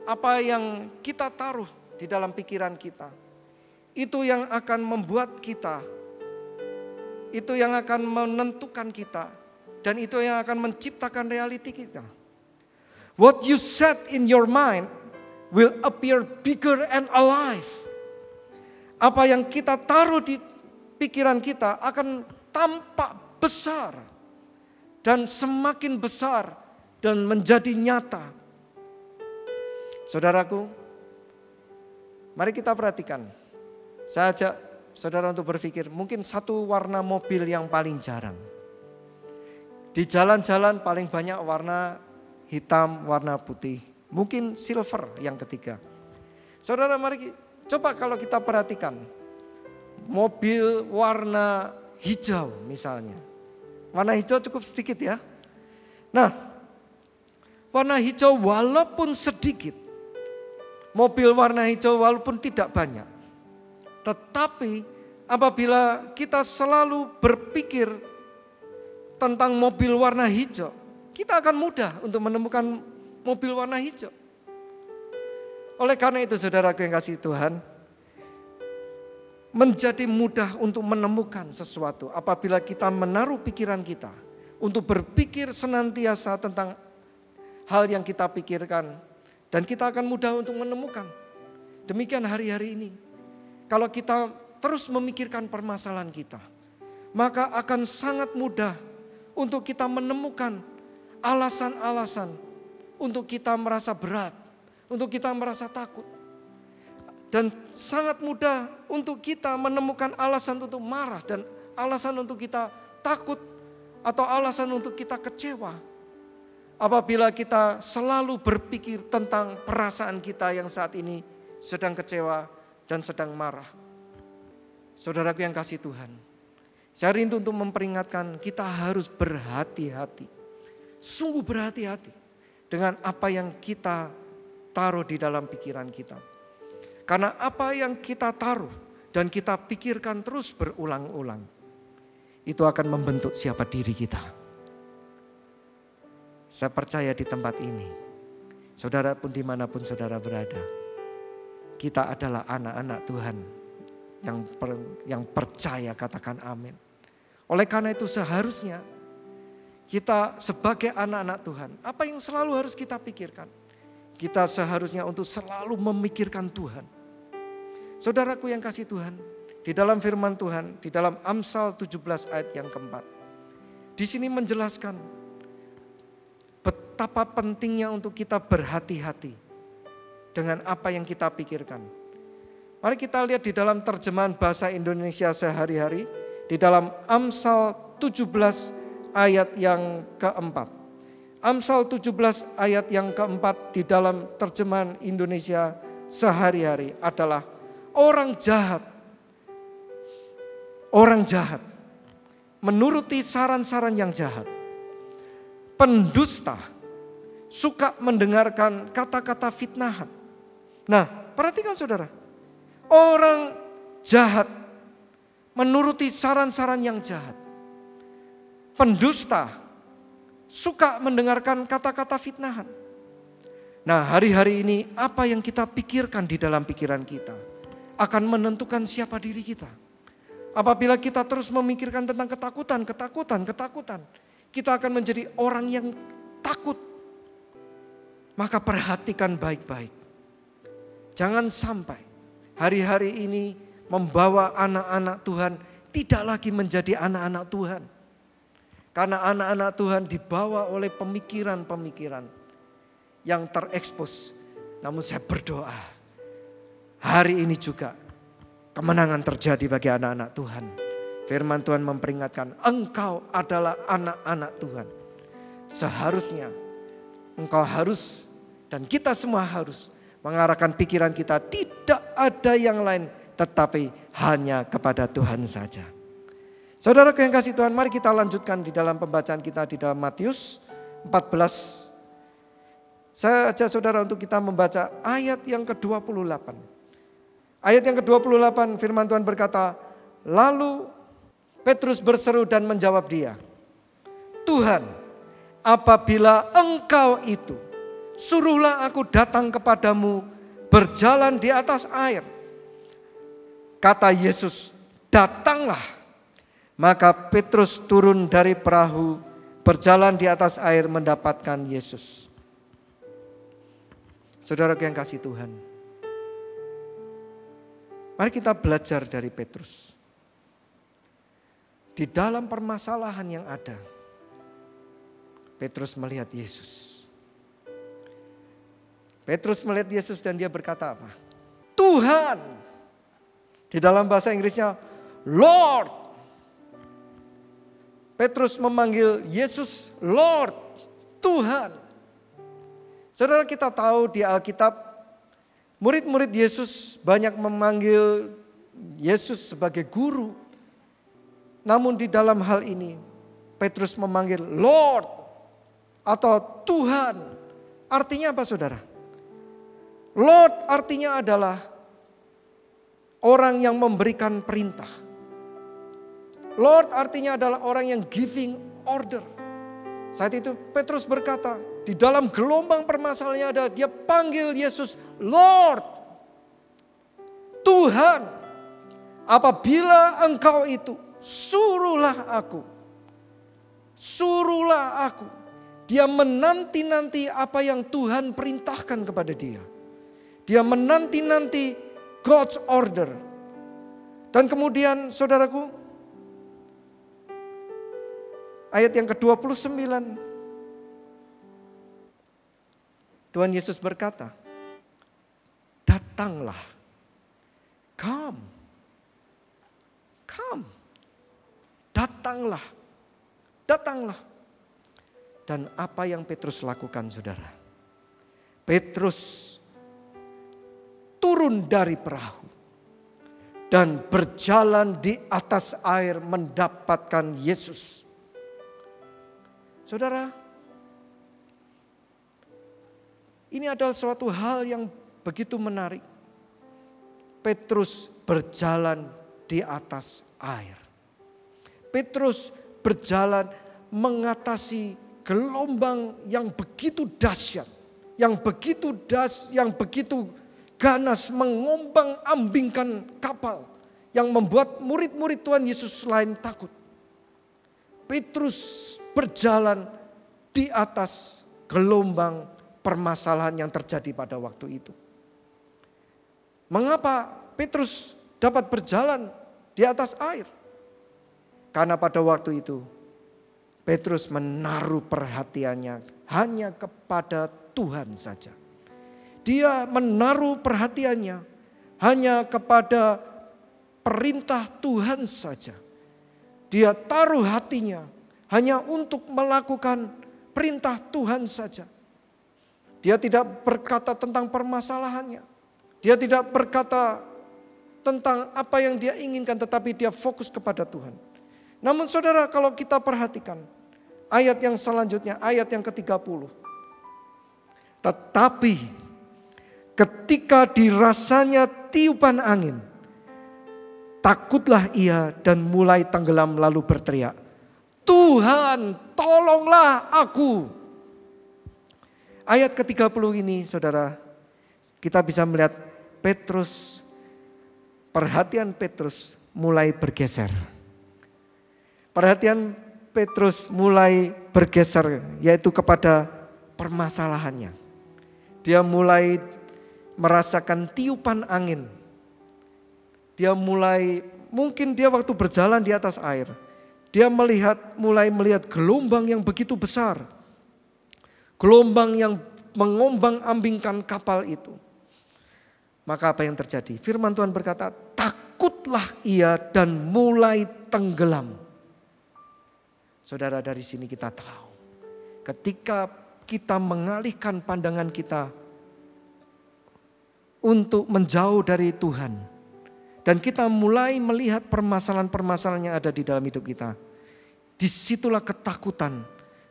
apa yang kita taruh di dalam pikiran kita, itu yang akan membuat kita, itu yang akan menentukan kita, dan itu yang akan menciptakan realiti kita. What you set in your mind will appear bigger and alive. Apa yang kita taruh di pikiran kita akan tampak besar dan semakin besar dan menjadi nyata. Saudaraku, mari kita perhatikan. Saya ajak saudara untuk berpikir, mungkin satu warna mobil yang paling jarang. Di jalan-jalan paling banyak warna hitam, warna putih. Mungkin silver yang ketiga. Saudara, mari coba kalau kita perhatikan. Mobil warna hijau misalnya. Warna hijau cukup sedikit ya. Nah, warna hijau walaupun sedikit, mobil warna hijau walaupun tidak banyak, tetapi apabila kita selalu berpikir tentang mobil warna hijau, kita akan mudah untuk menemukan mobil warna hijau. Oleh karena itu saudaraku yang kasih Tuhan, menjadi mudah untuk menemukan sesuatu apabila kita menaruh pikiran kita untuk berpikir senantiasa tentang hal yang kita pikirkan, dan kita akan mudah untuk menemukan. Demikian hari-hari ini. Kalau kita terus memikirkan permasalahan kita, maka akan sangat mudah untuk kita menemukan alasan-alasan untuk kita merasa berat, untuk kita merasa takut. Dan sangat mudah untuk kita menemukan alasan untuk marah dan alasan untuk kita takut atau alasan untuk kita kecewa. Apabila kita selalu berpikir tentang perasaan kita yang saat ini sedang kecewa dan sedang marah. Saudaraku yang kasih Tuhan, saya rindu untuk memperingatkan kita harus berhati-hati. Sungguh berhati-hati dengan apa yang kita taruh di dalam pikiran kita. Karena apa yang kita taruh dan kita pikirkan terus berulang-ulang, itu akan membentuk siapa diri kita. Saya percaya di tempat ini, saudara pun dimanapun saudara berada, kita adalah anak-anak Tuhan yang percaya, katakan amin. Oleh karena itu seharusnya kita sebagai anak-anak Tuhan, apa yang selalu harus kita pikirkan? Kita seharusnya untuk selalu memikirkan Tuhan. Saudaraku yang kasih Tuhan, di dalam firman Tuhan, di dalam Amsal 17 ayat yang keempat, di sini menjelaskan betapa pentingnya untuk kita berhati-hati dengan apa yang kita pikirkan. Mari kita lihat di dalam terjemahan bahasa Indonesia sehari-hari, di dalam Amsal 17 ayat yang keempat. Amsal 17 ayat yang keempat di dalam terjemahan Indonesia sehari-hari adalah orang jahat menuruti saran-saran yang jahat. Pendusta suka mendengarkan kata-kata fitnahan. Nah, perhatikan saudara. Orang jahat menuruti saran-saran yang jahat. Pendusta suka mendengarkan kata-kata fitnahan. Nah, hari-hari ini apa yang kita pikirkan di dalam pikiran kita akan menentukan siapa diri kita. Apabila kita terus memikirkan tentang ketakutan, kita akan menjadi orang yang takut. Maka perhatikan baik-baik. Jangan sampai hari-hari ini membawa anak-anak Tuhan tidak lagi menjadi anak-anak Tuhan. Karena anak-anak Tuhan dibawa oleh pemikiran-pemikiran yang terekspos. Namun saya berdoa hari ini juga kemenangan terjadi bagi anak-anak Tuhan. Firman Tuhan memperingatkan, engkau adalah anak-anak Tuhan. Seharusnya engkau harus dan kita semua harus mengarahkan pikiran kita tidak ada yang lain tetapi hanya kepada Tuhan saja. Saudara yang kasih Tuhan, mari kita lanjutkan di dalam pembacaan kita di dalam Matius 14. Saya ajak saudara untuk kita membaca ayat yang ke-28. Ayat yang ke-28 firman Tuhan berkata, lalu Petrus berseru dan menjawab dia, Tuhan, apabila engkau itu, suruhlah aku datang kepadamu berjalan di atas air. Kata Yesus, datanglah. Maka Petrus turun dari perahu, berjalan di atas air mendapatkan Yesus. Saudara yang kasih Tuhan, mari kita belajar dari Petrus. Di dalam permasalahan yang ada, Petrus melihat Yesus. Petrus melihat Yesus dan dia berkata apa? Tuhan. Di dalam bahasa Inggrisnya, Lord. Petrus memanggil Yesus Lord, Tuhan. Saudara, kita tahu di Alkitab, murid-murid Yesus banyak memanggil Yesus sebagai guru. Namun di dalam hal ini, Petrus memanggil Lord atau Tuhan. Artinya apa saudara? Lord artinya adalah orang yang memberikan perintah. Lord artinya adalah orang yang giving order. Saat itu Petrus berkata, di dalam gelombang permasalahannya ada, dia panggil Yesus Lord, Tuhan. Apabila engkau itu, suruhlah aku. Suruhlah aku. Dia menanti-nanti apa yang Tuhan perintahkan kepada dia. Dia menanti-nanti God's order. Dan kemudian saudaraku, ayat yang ke-29. Tuhan Yesus berkata, datanglah. Come. Come. Datanglah. Datanglah. Dan apa yang Petrus lakukan saudara? Petrus turun dari perahu dan berjalan di atas air mendapatkan Yesus. Saudara, ini adalah suatu hal yang begitu menarik. Petrus berjalan di atas air. Petrus berjalan mengatasi gelombang yang begitu dahsyat, yang begitu ganas mengombang-ambingkan kapal, yang membuat murid-murid Tuhan Yesus lain takut. Petrus berjalan di atas gelombang permasalahan yang terjadi pada waktu itu. Mengapa Petrus dapat berjalan di atas air? Karena pada waktu itu Petrus menaruh perhatiannya hanya kepada Tuhan saja. Dia menaruh perhatiannya hanya kepada perintah Tuhan saja. Dia taruh hatinya hanya untuk melakukan perintah Tuhan saja. Dia tidak berkata tentang permasalahannya. Dia tidak berkata tentang apa yang dia inginkan, tetapi dia fokus kepada Tuhan. Namun saudara, kalau kita perhatikan ayat yang selanjutnya, ayat yang ke-30. Tetapi ketika dirasanya tiupan angin, takutlah ia dan mulai tenggelam lalu berteriak, Tuhan tolonglah aku. Ayat ke-30 ini saudara, kita bisa melihat Petrus, perhatian Petrus mulai bergeser. Perhatian Petrus mulai bergeser yaitu kepada permasalahannya. Dia mulai merasakan tiupan angin. Dia mungkin dia waktu berjalan di atas air. Dia mulai melihat gelombang yang begitu besar. Gelombang yang mengombang-ambingkan kapal itu. Maka apa yang terjadi? Firman Tuhan berkata, takutlah ia dan mulai tenggelam. Saudara, dari sini kita tahu, ketika kita mengalihkan pandangan kita untuk menjauh dari Tuhan, dan kita mulai melihat permasalahan-permasalahan yang ada di dalam hidup kita, disitulah ketakutan,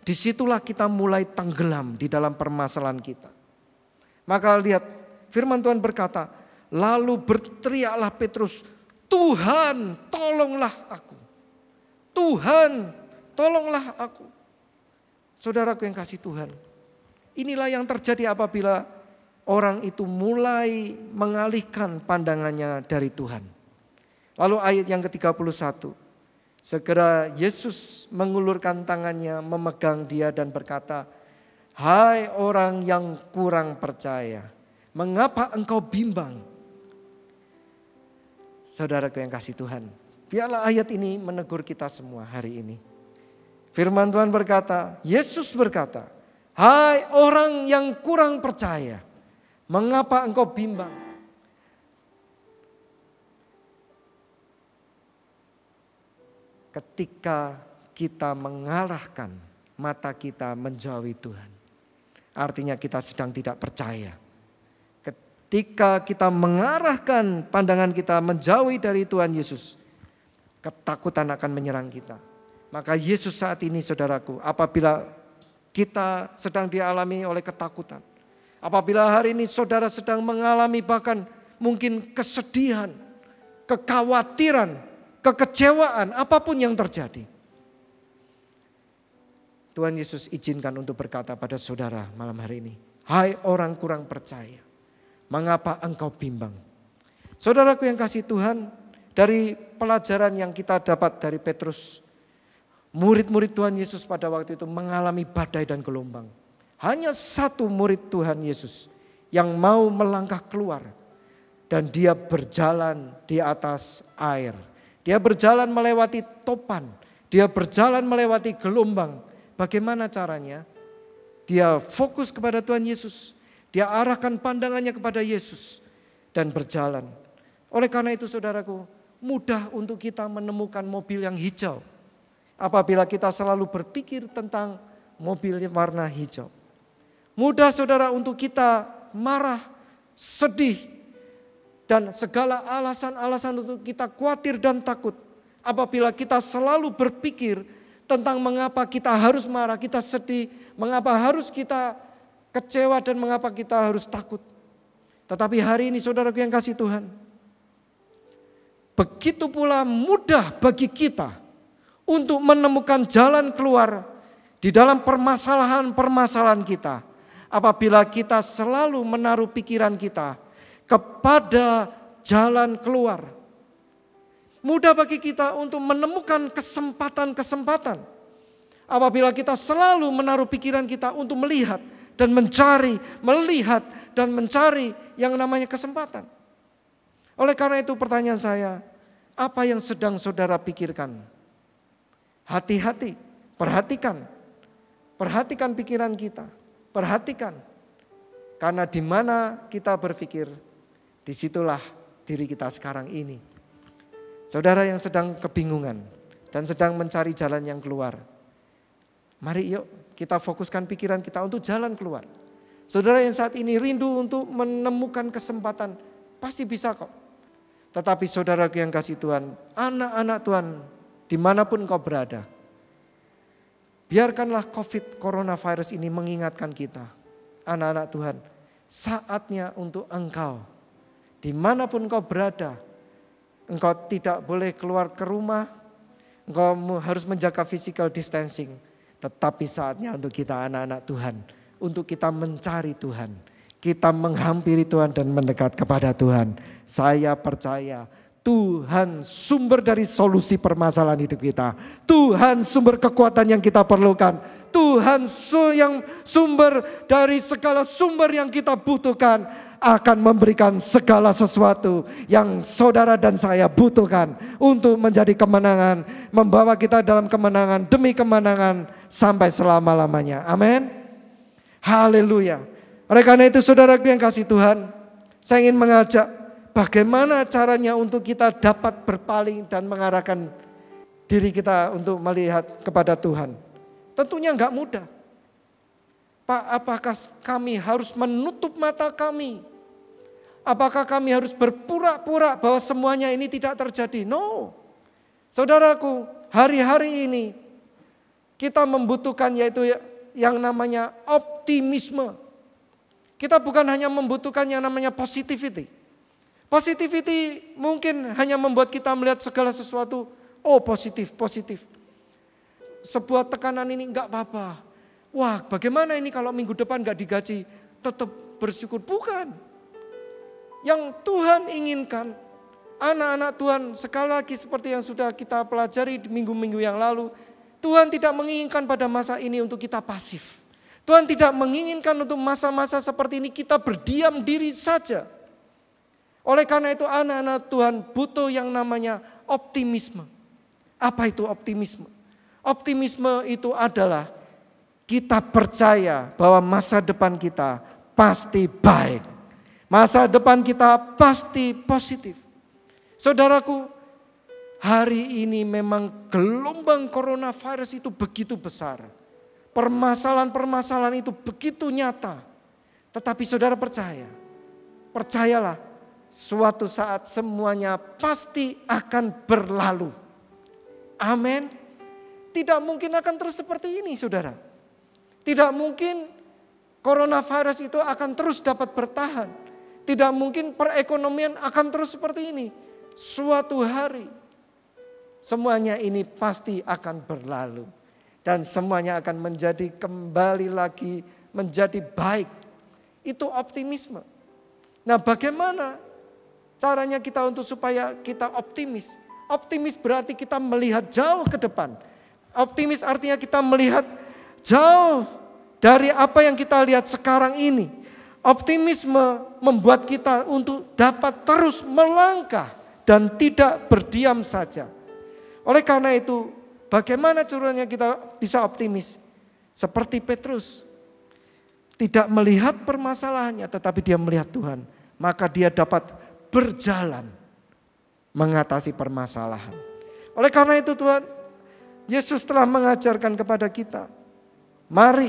disitulah kita mulai tenggelam di dalam permasalahan kita. Maka lihat, firman Tuhan berkata, lalu berteriaklah Petrus, Tuhan tolonglah aku. Tuhan tolonglah aku. Saudaraku yang kasih Tuhan, inilah yang terjadi apabila orang itu mulai mengalihkan pandangannya dari Tuhan. Lalu ayat yang ke-31. Segera Yesus mengulurkan tangannya, memegang dia dan berkata, hai orang yang kurang percaya, mengapa engkau bimbang? Saudaraku yang kasih Tuhan, biarlah ayat ini menegur kita semua hari ini. Firman Tuhan berkata, Yesus berkata, hai orang yang kurang percaya, mengapa engkau bimbang? Ketika kita mengarahkan mata kita menjauhi Tuhan, artinya kita sedang tidak percaya. Ketika kita mengarahkan pandangan kita menjauhi dari Tuhan Yesus, ketakutan akan menyerang kita. Maka Yesus saat ini, saudaraku, apabila kita sedang dialami oleh ketakutan, apabila hari ini saudara sedang mengalami bahkan mungkin kesedihan, kekhawatiran, kekecewaan, apapun yang terjadi, Tuhan Yesus izinkan untuk berkata pada saudara malam hari ini, hai orang kurang percaya, mengapa engkau bimbang? Saudaraku yang kasih Tuhan, dari pelajaran yang kita dapat dari Petrus, murid-murid Tuhan Yesus pada waktu itu mengalami badai dan gelombang. Hanya satu murid Tuhan Yesus yang mau melangkah keluar. Dan dia berjalan di atas air. Dia berjalan melewati topan. Dia berjalan melewati gelombang. Bagaimana caranya? Dia fokus kepada Tuhan Yesus. Dia arahkan pandangannya kepada Yesus. Dan berjalan. Oleh karena itu saudaraku, mudah untuk kita menemukan mobil yang hijau. Apabila kita selalu berpikir tentang mobil warna hijau. Mudah saudara untuk kita marah, sedih, dan segala alasan-alasan untuk kita khawatir dan takut. Apabila kita selalu berpikir tentang mengapa kita harus marah, kita sedih, mengapa harus kita kecewa dan mengapa kita harus takut. Tetapi hari ini saudaraku yang kasih Tuhan, begitu pula mudah bagi kita untuk menemukan jalan keluar di dalam permasalahan-permasalahan kita. Apabila kita selalu menaruh pikiran kita kepada jalan keluar. Mudah bagi kita untuk menemukan kesempatan-kesempatan. Apabila kita selalu menaruh pikiran kita untuk melihat dan mencari, melihat dan mencari yang namanya kesempatan. Oleh karena itu pertanyaan saya, apa yang sedang saudara pikirkan? Hati-hati, perhatikan pikiran kita, perhatikan. Karena di mana kita berpikir, disitulah diri kita sekarang ini. Saudara yang sedang kebingungan dan sedang mencari jalan yang keluar, mari yuk kita fokuskan pikiran kita untuk jalan keluar. Saudara yang saat ini rindu untuk menemukan kesempatan, pasti bisa kok. Tetapi saudara yang kasih Tuhan, anak-anak Tuhan, dimanapun kau berada, biarkanlah coronavirus ini mengingatkan kita, anak-anak Tuhan, saatnya untuk engkau, dimanapun kau berada, engkau tidak boleh keluar ke rumah, engkau harus menjaga physical distancing, tetapi saatnya untuk kita anak-anak Tuhan, untuk kita mencari Tuhan, kita menghampiri Tuhan dan mendekat kepada Tuhan. Saya percaya Tuhan sumber dari solusi permasalahan hidup kita. Tuhan sumber kekuatan yang kita perlukan. Tuhan yang sumber dari segala sumber yang kita butuhkan, akan memberikan segala sesuatu yang saudara dan saya butuhkan untuk menjadi kemenangan, membawa kita dalam kemenangan demi kemenangan sampai selama-lamanya. Amin. Haleluya. Oleh karena itu saudaraku yang kasih Tuhan, saya ingin mengajak bagaimana caranya untuk kita dapat berpaling dan mengarahkan diri kita untuk melihat kepada Tuhan. Tentunya enggak mudah. Pak, apakah kami harus menutup mata kami? Apakah kami harus berpura-pura bahwa semuanya ini tidak terjadi? No. Saudaraku, hari-hari ini kita membutuhkan yaitu yang namanya optimisme. Kita bukan hanya membutuhkan yang namanya positivity. Positivity mungkin hanya membuat kita melihat segala sesuatu, oh positif. Sebuah tekanan ini enggak apa-apa. Wah, bagaimana ini kalau minggu depan enggak digaji? Tetap bersyukur. Bukan. Yang Tuhan inginkan, anak-anak Tuhan sekali lagi seperti yang sudah kita pelajari di minggu-minggu yang lalu, Tuhan tidak menginginkan pada masa ini untuk kita pasif. Tuhan tidak menginginkan untuk masa-masa seperti ini kita berdiam diri saja. Oleh karena itu anak-anak Tuhan butuh yang namanya optimisme. Apa itu optimisme? Optimisme itu adalah kita percaya bahwa masa depan kita pasti baik. Masa depan kita pasti positif. Saudaraku, hari ini memang gelombang coronavirus itu begitu besar. Permasalahan-permasalahan itu begitu nyata. Tetapi saudara percayalah. Suatu saat semuanya pasti akan berlalu. Amin. Tidak mungkin akan terus seperti ini saudara. Tidak mungkin coronavirus itu akan terus dapat bertahan. Tidak mungkin perekonomian akan terus seperti ini. Suatu hari semuanya ini pasti akan berlalu. Dan semuanya akan menjadi kembali lagi menjadi baik. Itu optimisme. Nah, bagaimana caranya kita untuk supaya kita optimis? Optimis berarti kita melihat jauh ke depan. Optimis artinya kita melihat jauh dari apa yang kita lihat sekarang ini. Optimisme membuat kita untuk dapat terus melangkah dan tidak berdiam saja. Oleh karena itu, bagaimana caranya kita bisa optimis? Seperti Petrus, tidak melihat permasalahannya tetapi dia melihat Tuhan. Maka dia dapat berjalan mengatasi permasalahan. Oleh karena itu Tuhan, Yesus telah mengajarkan kepada kita, mari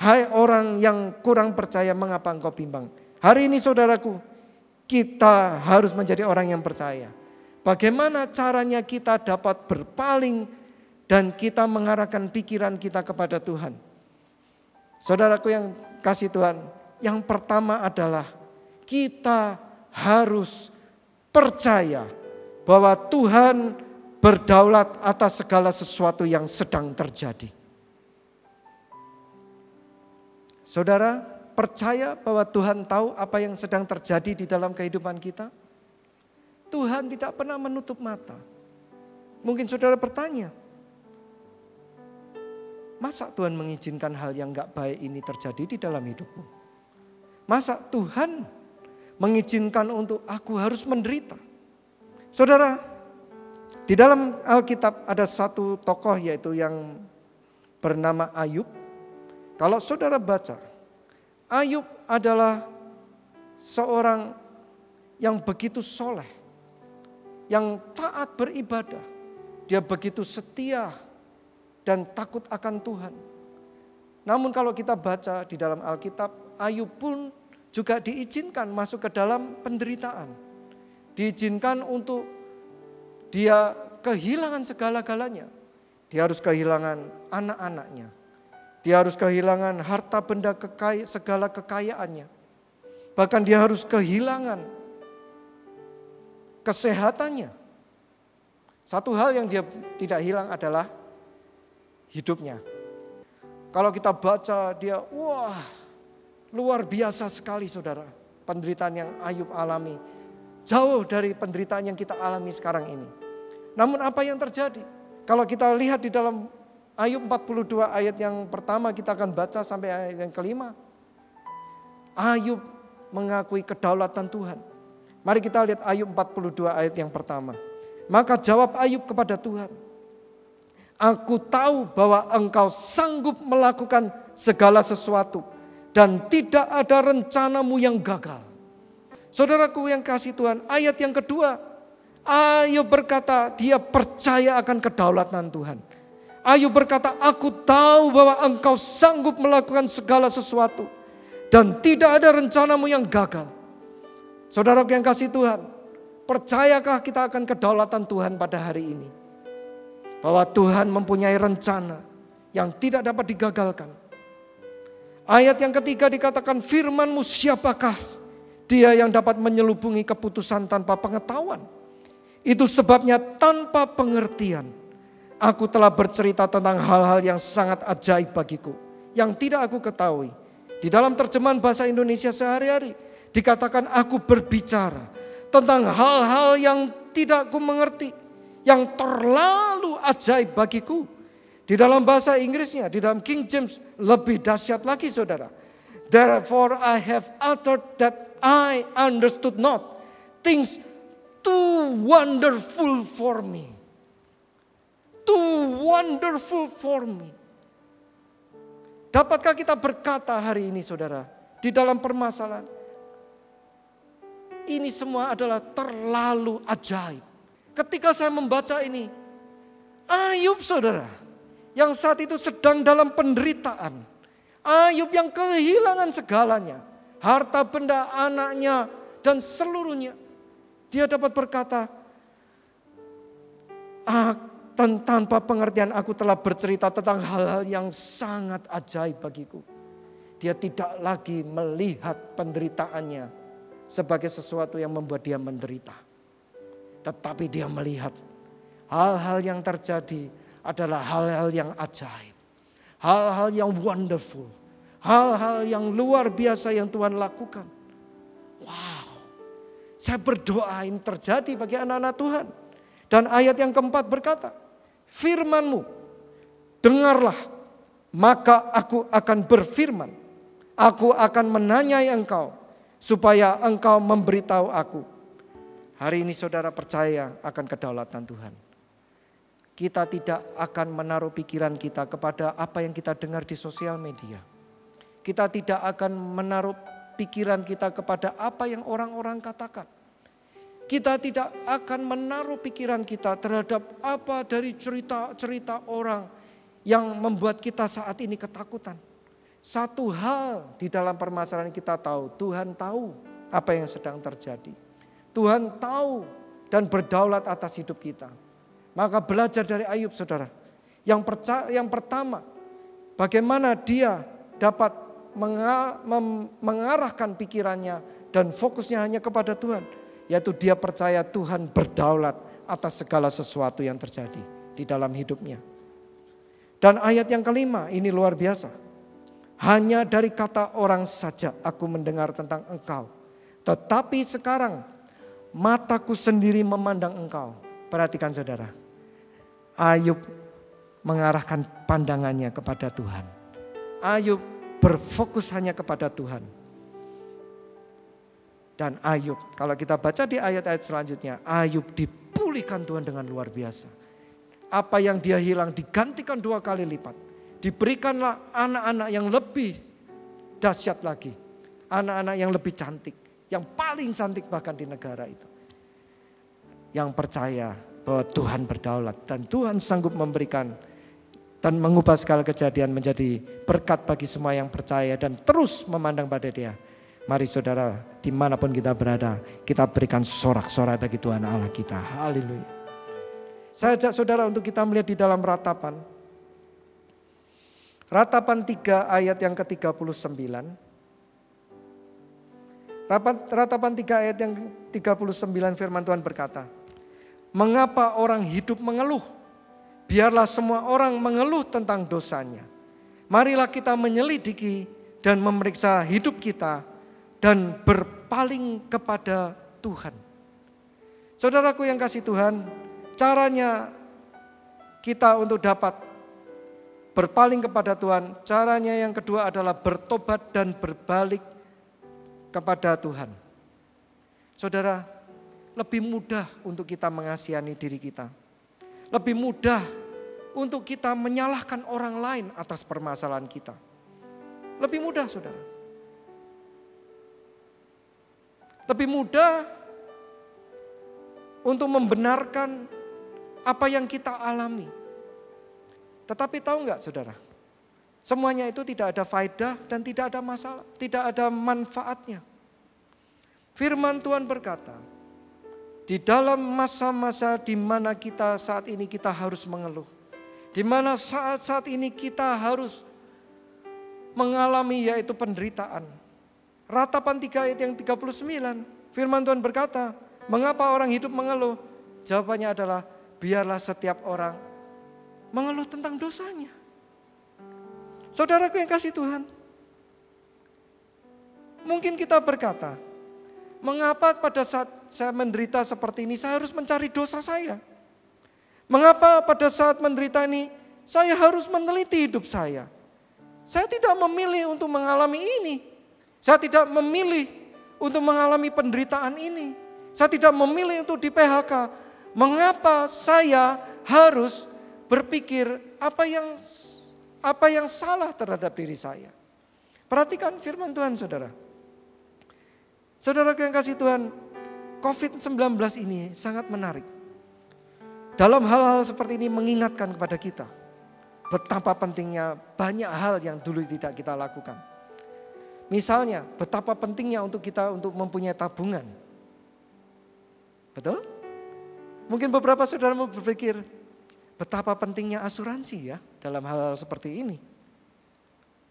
hai orang yang kurang percaya, mengapa engkau bimbang? Hari ini saudaraku, kita harus menjadi orang yang percaya. Bagaimana caranya kita dapat berpaling dan kita mengarahkan pikiran kita kepada Tuhan? Saudaraku yang kasih Tuhan, yang pertama adalah kita harus percaya bahwa Tuhan berdaulat atas segala sesuatu yang sedang terjadi. Saudara, percaya bahwa Tuhan tahu apa yang sedang terjadi di dalam kehidupan kita? Tuhan tidak pernah menutup mata. Mungkin saudara bertanya, masa Tuhan mengizinkan hal yang gak baik ini terjadi di dalam hidupmu? Masa Tuhan mengizinkan untuk aku harus menderita? Saudara, di dalam Alkitab ada satu tokoh yaitu yang bernama Ayub. Kalau saudara baca, Ayub adalah seorang yang begitu soleh, yang taat beribadah. Dia begitu setia dan takut akan Tuhan. Namun kalau kita baca di dalam Alkitab, Ayub pun juga diizinkan masuk ke dalam penderitaan. Diizinkan untuk dia kehilangan segala-galanya. Dia harus kehilangan anak-anaknya. Dia harus kehilangan harta benda segala kekayaannya. Bahkan dia harus kehilangan kesehatannya. Satu hal yang dia tidak hilang adalah hidupnya. Kalau kita baca dia, wah luar biasa sekali saudara. Penderitaan yang Ayub alami. jauh dari penderitaan yang kita alami sekarang ini. Namun apa yang terjadi? Kalau kita lihat di dalam Ayub 42 ayat yang pertama, kita akan baca sampai ayat yang kelima. Ayub mengakui kedaulatan Tuhan. Mari kita lihat Ayub 42 ayat yang pertama. Maka jawab Ayub kepada Tuhan, aku tahu bahwa Engkau sanggup melakukan segala sesuatu dan tidak ada rencanamu yang gagal. Saudaraku yang kasih Tuhan, ayat yang kedua, Ayub berkata dia percaya akan kedaulatan Tuhan. Ayub berkata, aku tahu bahwa Engkau sanggup melakukan segala sesuatu dan tidak ada rencanamu yang gagal. Saudaraku yang kasih Tuhan, percayakah kita akan kedaulatan Tuhan pada hari ini? Bahwa Tuhan mempunyai rencana yang tidak dapat digagalkan. Ayat yang ketiga dikatakan, firman-Mu siapakah dia yang dapat menyelubungi keputusan tanpa pengetahuan? Itu sebabnya tanpa pengertian aku telah bercerita tentang hal-hal yang sangat ajaib bagiku, yang tidak aku ketahui. Di dalam terjemahan bahasa Indonesia sehari-hari dikatakan aku berbicara tentang hal-hal yang tidak aku mengerti, yang terlalu ajaib bagiku. Di dalam bahasa Inggrisnya, di dalam King James lebih dahsyat lagi saudara. Therefore I have uttered that I understood not things too wonderful for me. Too wonderful for me. Dapatkah kita berkata hari ini saudara, di dalam permasalahan, ini semua adalah terlalu ajaib. Ketika saya membaca ini, Ayub saudara, yang saat itu sedang dalam penderitaan. Ayub yang kehilangan segalanya, harta benda, anaknya, dan seluruhnya. Dia dapat berkata, tanpa pengertian aku telah bercerita tentang hal-hal yang sangat ajaib bagiku. Dia tidak lagi melihat penderitaannya sebagai sesuatu yang membuat dia menderita. Tetapi dia melihat hal-hal yang terjadi adalah hal-hal yang ajaib. Hal-hal yang wonderful. Hal-hal yang luar biasa yang Tuhan lakukan. Wow. Saya berdoa ini terjadi bagi anak-anak Tuhan. Dan ayat yang keempat berkata, firman-Mu, dengarlah, maka aku akan berfirman. Aku akan menanyai Engkau, supaya Engkau memberitahu aku. Hari ini saudara percaya akan kedaulatan Tuhan. Kita tidak akan menaruh pikiran kita kepada apa yang kita dengar di sosial media. Kita tidak akan menaruh pikiran kita kepada apa yang orang-orang katakan. Kita tidak akan menaruh pikiran kita terhadap apa dari cerita-cerita orang yang membuat kita saat ini ketakutan. Satu hal di dalam permasalahan kita tahu, Tuhan tahu apa yang sedang terjadi. Tuhan tahu dan berdaulat atas hidup kita. Maka belajar dari Ayub saudara. Yang pertama, bagaimana dia dapat mengarahkan pikirannya dan fokusnya hanya kepada Tuhan. Yaitu dia percaya Tuhan berdaulat atas segala sesuatu yang terjadi di dalam hidupnya. Dan ayat yang kelima ini luar biasa. Hanya dari kata orang saja aku mendengar tentang Engkau. Tetapi sekarang mataku sendiri memandang Engkau. Perhatikan saudara. Ayub mengarahkan pandangannya kepada Tuhan. Ayub berfokus hanya kepada Tuhan. Dan Ayub, kalau kita baca di ayat-ayat selanjutnya, Ayub dipulihkan Tuhan dengan luar biasa. Apa yang dia hilang digantikan 2 kali lipat. Diberikanlah anak-anak yang lebih dahsyat lagi. Anak-anak yang lebih cantik. Yang paling cantik bahkan di negara itu. Yang percaya bahwa Tuhan berdaulat dan Tuhan sanggup memberikan dan mengubah segala kejadian menjadi berkat bagi semua yang percaya dan terus memandang pada Dia. Mari saudara, dimanapun kita berada, kita berikan sorak-sorai bagi Tuhan Allah kita. Haleluya. Saya ajak saudara untuk kita melihat di dalam ratapan. Ratapan 3 ayat yang ke-39. Ratapan 3 ayat yang 39 firman Tuhan berkata, mengapa orang hidup mengeluh? Biarlah semua orang mengeluh tentang dosanya. Marilah kita menyelidiki dan memeriksa hidup kita dan berpaling kepada Tuhan. Saudaraku yang kasih Tuhan, caranya kita untuk dapat berpaling kepada Tuhan, caranya yang kedua adalah bertobat dan berbalik kepada Tuhan. Saudara, lebih mudah untuk kita mengasihani diri kita. Lebih mudah untuk kita menyalahkan orang lain atas permasalahan kita. Lebih mudah, saudara. Lebih mudah untuk membenarkan apa yang kita alami. Tetapi tahu enggak, saudara? Semuanya itu tidak ada faedah dan tidak ada masalah, tidak ada manfaatnya. Firman Tuhan berkata, di dalam masa-masa di mana kita saat ini kita harus mengeluh, di mana saat ini kita harus mengalami yaitu penderitaan. Ratapan 3 ayat yang 39, firman Tuhan berkata, mengapa orang hidup mengeluh? Jawabannya adalah, biarlah setiap orang mengeluh tentang dosanya. Saudaraku yang kasih Tuhan, mungkin kita berkata, mengapa pada saat saya menderita seperti ini saya harus mencari dosa saya? Mengapa pada saat menderita ini saya harus meneliti hidup saya? Saya tidak memilih untuk mengalami ini. Saya tidak memilih untuk mengalami penderitaan ini. Saya tidak memilih untuk di PHK. Mengapa saya harus berpikir apa yang salah terhadap diri saya? Perhatikan firman Tuhan, saudara. Saudara yang kasih Tuhan, COVID-19 ini sangat menarik. Dalam hal-hal seperti ini mengingatkan kepada kita betapa pentingnya banyak hal yang dulu tidak kita lakukan. Misalnya, betapa pentingnya untuk kita untuk mempunyai tabungan. Betul? Mungkin beberapa saudara mau berpikir, betapa pentingnya asuransi ya dalam hal-hal seperti ini.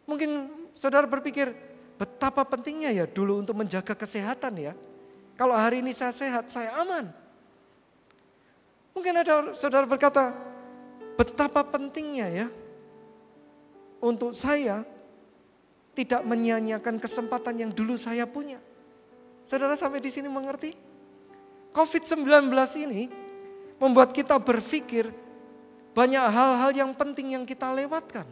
Mungkin saudara berpikir, betapa pentingnya ya dulu untuk menjaga kesehatan ya. Kalau hari ini saya sehat, saya aman. Mungkin ada saudara berkata, betapa pentingnya ya untuk saya tidak menyia-nyiakan kesempatan yang dulu saya punya. Saudara sampai di sini mengerti? COVID-19 ini membuat kita berpikir banyak hal-hal yang penting yang kita lewatkan.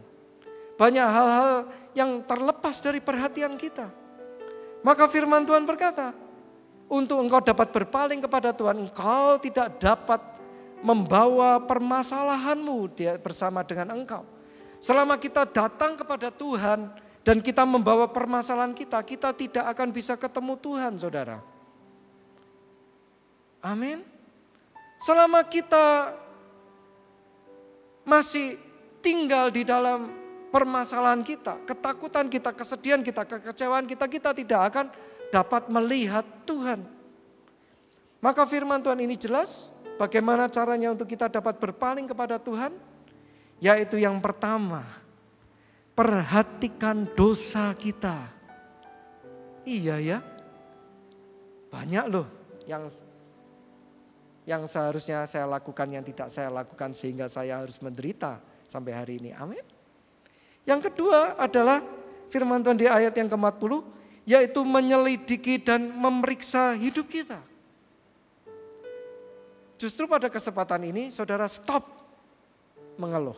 Banyak hal-hal yang terlepas dari perhatian kita. Maka firman Tuhan berkata, untuk engkau dapat berpaling kepada Tuhan, engkau tidak dapat membawa permasalahanmu bersama dengan engkau. Selama kita datang kepada Tuhan dan kita membawa permasalahan kita, kita tidak akan bisa ketemu Tuhan, saudara. Amin. Selama kita masih tinggal di dalam permasalahan kita, ketakutan kita, kesedihan kita, kekecewaan kita, kita tidak akan dapat melihat Tuhan. Maka firman Tuhan ini jelas bagaimana caranya untuk kita dapat berpaling kepada Tuhan. Yaitu yang pertama, perhatikan dosa kita. Iya ya, banyak loh yang seharusnya saya lakukan yang tidak saya lakukan sehingga saya harus menderita sampai hari ini. Amin. Yang kedua adalah firman Tuhan di ayat yang ke-40, yaitu menyelidiki dan memeriksa hidup kita. Justru pada kesempatan ini saudara stop mengeluh.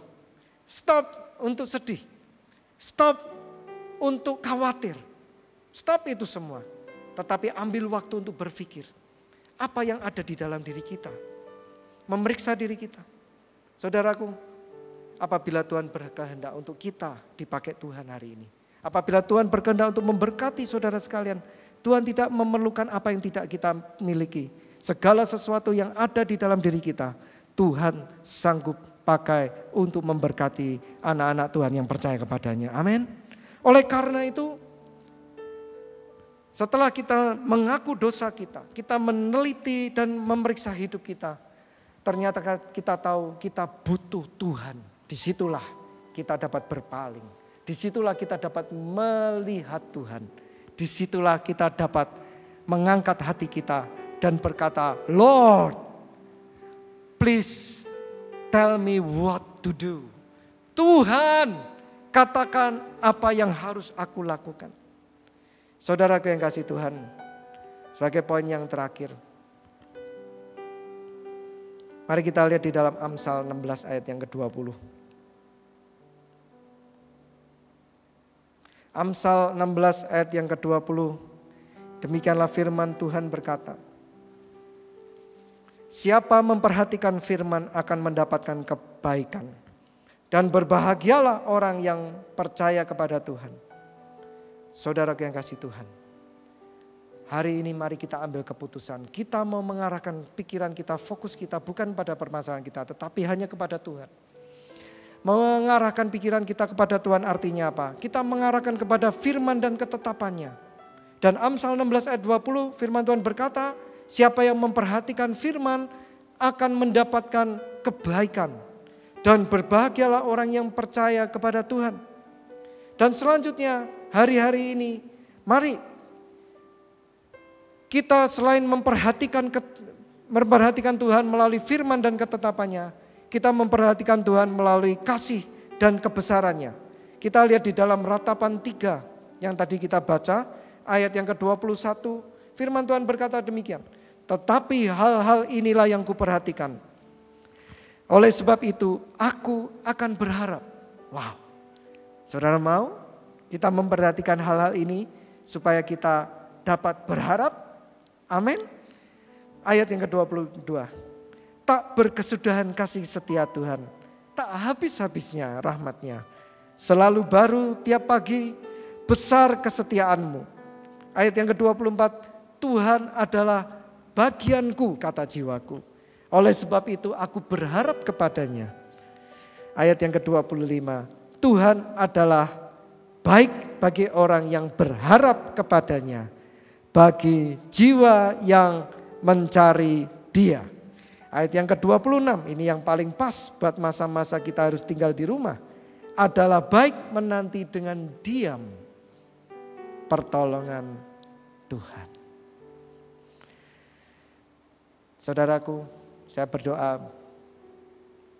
Stop untuk sedih. Stop untuk khawatir. Stop itu semua. Tetapi ambil waktu untuk berpikir. Apa yang ada di dalam diri kita. Memeriksa diri kita. Saudaraku, apabila Tuhan berkehendak untuk kita dipakai Tuhan hari ini. Apabila Tuhan berkehendak untuk memberkati saudara sekalian. Tuhan tidak memerlukan apa yang tidak kita miliki. Segala sesuatu yang ada di dalam diri kita. Tuhan sanggup pakai untuk memberkati anak-anak Tuhan yang percaya kepadanya. Amin. Oleh karena itu, setelah kita mengaku dosa kita, kita meneliti dan memeriksa hidup kita, ternyata kita tahu kita butuh Tuhan. Disitulah kita dapat berpaling. Disitulah kita dapat melihat Tuhan. Disitulah kita dapat mengangkat hati kita dan berkata, Lord, please tell me what to do. Tuhan, katakan apa yang harus aku lakukan. Saudaraku yang kasih Tuhan, sebagai poin yang terakhir, Mari kita lihat di dalam Amsal 16 ayat yang ke-20. Amsal 16 ayat yang ke-20. Demikianlah firman Tuhan berkata, siapa memperhatikan firman akan mendapatkan kebaikan, dan berbahagialah orang yang percaya kepada Tuhan. Saudara yang kasih Tuhan, hari ini mari kita ambil keputusan. Kita mau mengarahkan pikiran kita, fokus kita bukan pada permasalahan kita, tetapi hanya kepada Tuhan. Mengarahkan pikiran kita kepada Tuhan artinya apa? Kita mengarahkan kepada firman dan ketetapannya. Dan Amsal 16 ayat 20 firman Tuhan berkata, siapa yang memperhatikan firman akan mendapatkan kebaikan. Dan berbahagialah orang yang percaya kepada Tuhan. Dan selanjutnya hari-hari ini mari kita selain memperhatikan Tuhan melalui firman dan ketetapannya, kita memperhatikan Tuhan melalui kasih dan kebesarannya. Kita lihat di dalam Ratapan 3 yang tadi kita baca, ayat yang ke-21, firman Tuhan berkata demikian. Tetapi hal-hal inilah yang kuperhatikan. Oleh sebab itu aku akan berharap. Wow, saudara mau kita memperhatikan hal-hal ini supaya kita dapat berharap? Amin. Ayat yang ke-22. Tak berkesudahan kasih setia Tuhan, tak habis-habisnya rahmatnya. Selalu baru tiap pagi, besar kesetiaanmu. Ayat yang ke-24, Tuhan adalah bagianku, kata jiwaku. Oleh sebab itu aku berharap kepadanya. Ayat yang ke-25, Tuhan adalah baik bagi orang yang berharap kepadanya, bagi jiwa yang mencari Dia. Ayat yang ke-26, ini yang paling pas buat masa-masa kita harus tinggal di rumah, adalah baik menanti dengan diam pertolongan Tuhan. Saudaraku, saya berdoa